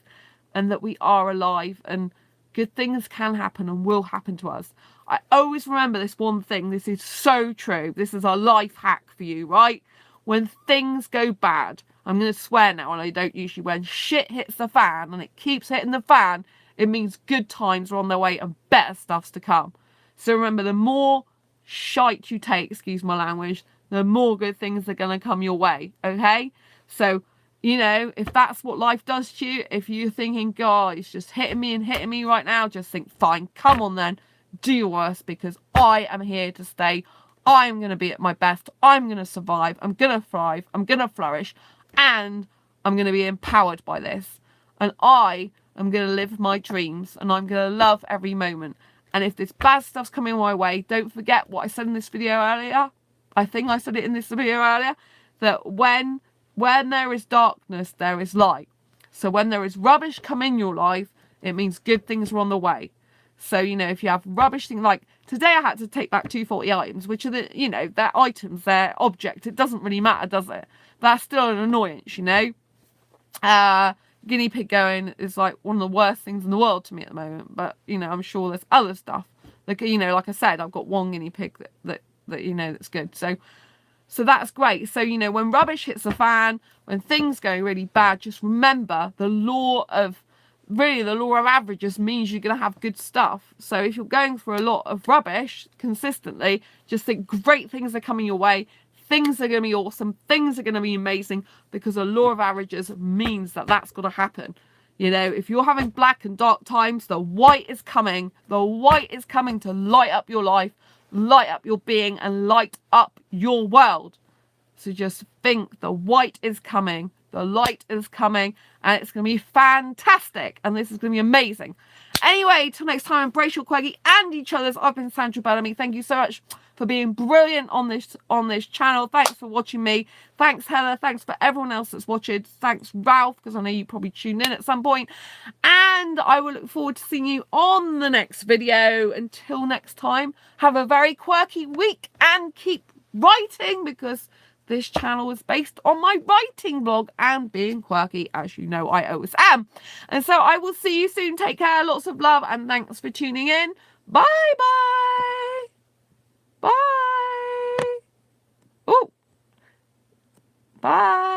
and that we are alive, and good things can happen and will happen to us. I always remember this one thing. This is so true. This is a life hack for you, right? When things go bad, I'm going to swear now, and I don't usually, when shit hits the fan and it keeps hitting the fan, it means good times are on their way and better stuff's to come. So remember, the more shite you take, excuse my language, the more good things are going to come your way, okay? So, you know, if that's what life does to you, if you're thinking, God, it's just hitting me right now, just think, fine, come on then, do your worst, because I am here to stay. I'm going to be at my best. I'm going to survive. I'm going to thrive. I'm going to flourish. And I'm going to be empowered by this. And I am going to live my dreams. And I'm going to love every moment. And if this bad stuff's coming my way, don't forget what I said in this video earlier. I think I said it in this video earlier, that when there is darkness, there is light. So when there is rubbish come in your life, it means good things are on the way. So, you know, if you have rubbish things, like today I had to take back 240 items, which are the, you know, they're items, they're objects. It doesn't really matter, does it? That's still an annoyance, you know. Guinea pig going is like one of the worst things in the world to me at the moment. But, you know, I'm sure there's other stuff. Like, you know, like I said, I've got one guinea pig that you know, that's good. So that's great. So, you know, when rubbish hits the fan, when things go really bad, just remember the law of really the law of averages means you're going to have good stuff. So if you're going through a lot of rubbish consistently, just think great things are coming your way. Things are going to be awesome. Things are going to be amazing, because the law of averages means that that's going to happen. You know, if you're having black and dark times, the white is coming. The white is coming to light up your life, light up your being, and light up your world. So just think the white is coming. The light is coming, and it's going to be fantastic. And this is going to be amazing. Anyway, till next time, embrace your quirky and each other's. I've been Sandra Bellamy. Thank you so much for being brilliant on this channel. Thanks for watching me. Thanks, Heather. Thanks for everyone else that's watching. Thanks, Ralph, because I know you probably tuned in at some point. And I will look forward to seeing you on the next video. Until next time, have a very quirky week and keep writing, because this channel is based on my writing blog and being quirky, as you know I always am. And so I will see you soon. Take care. Lots of love, and thanks for tuning in. Bye bye. Bye. Oh. Bye.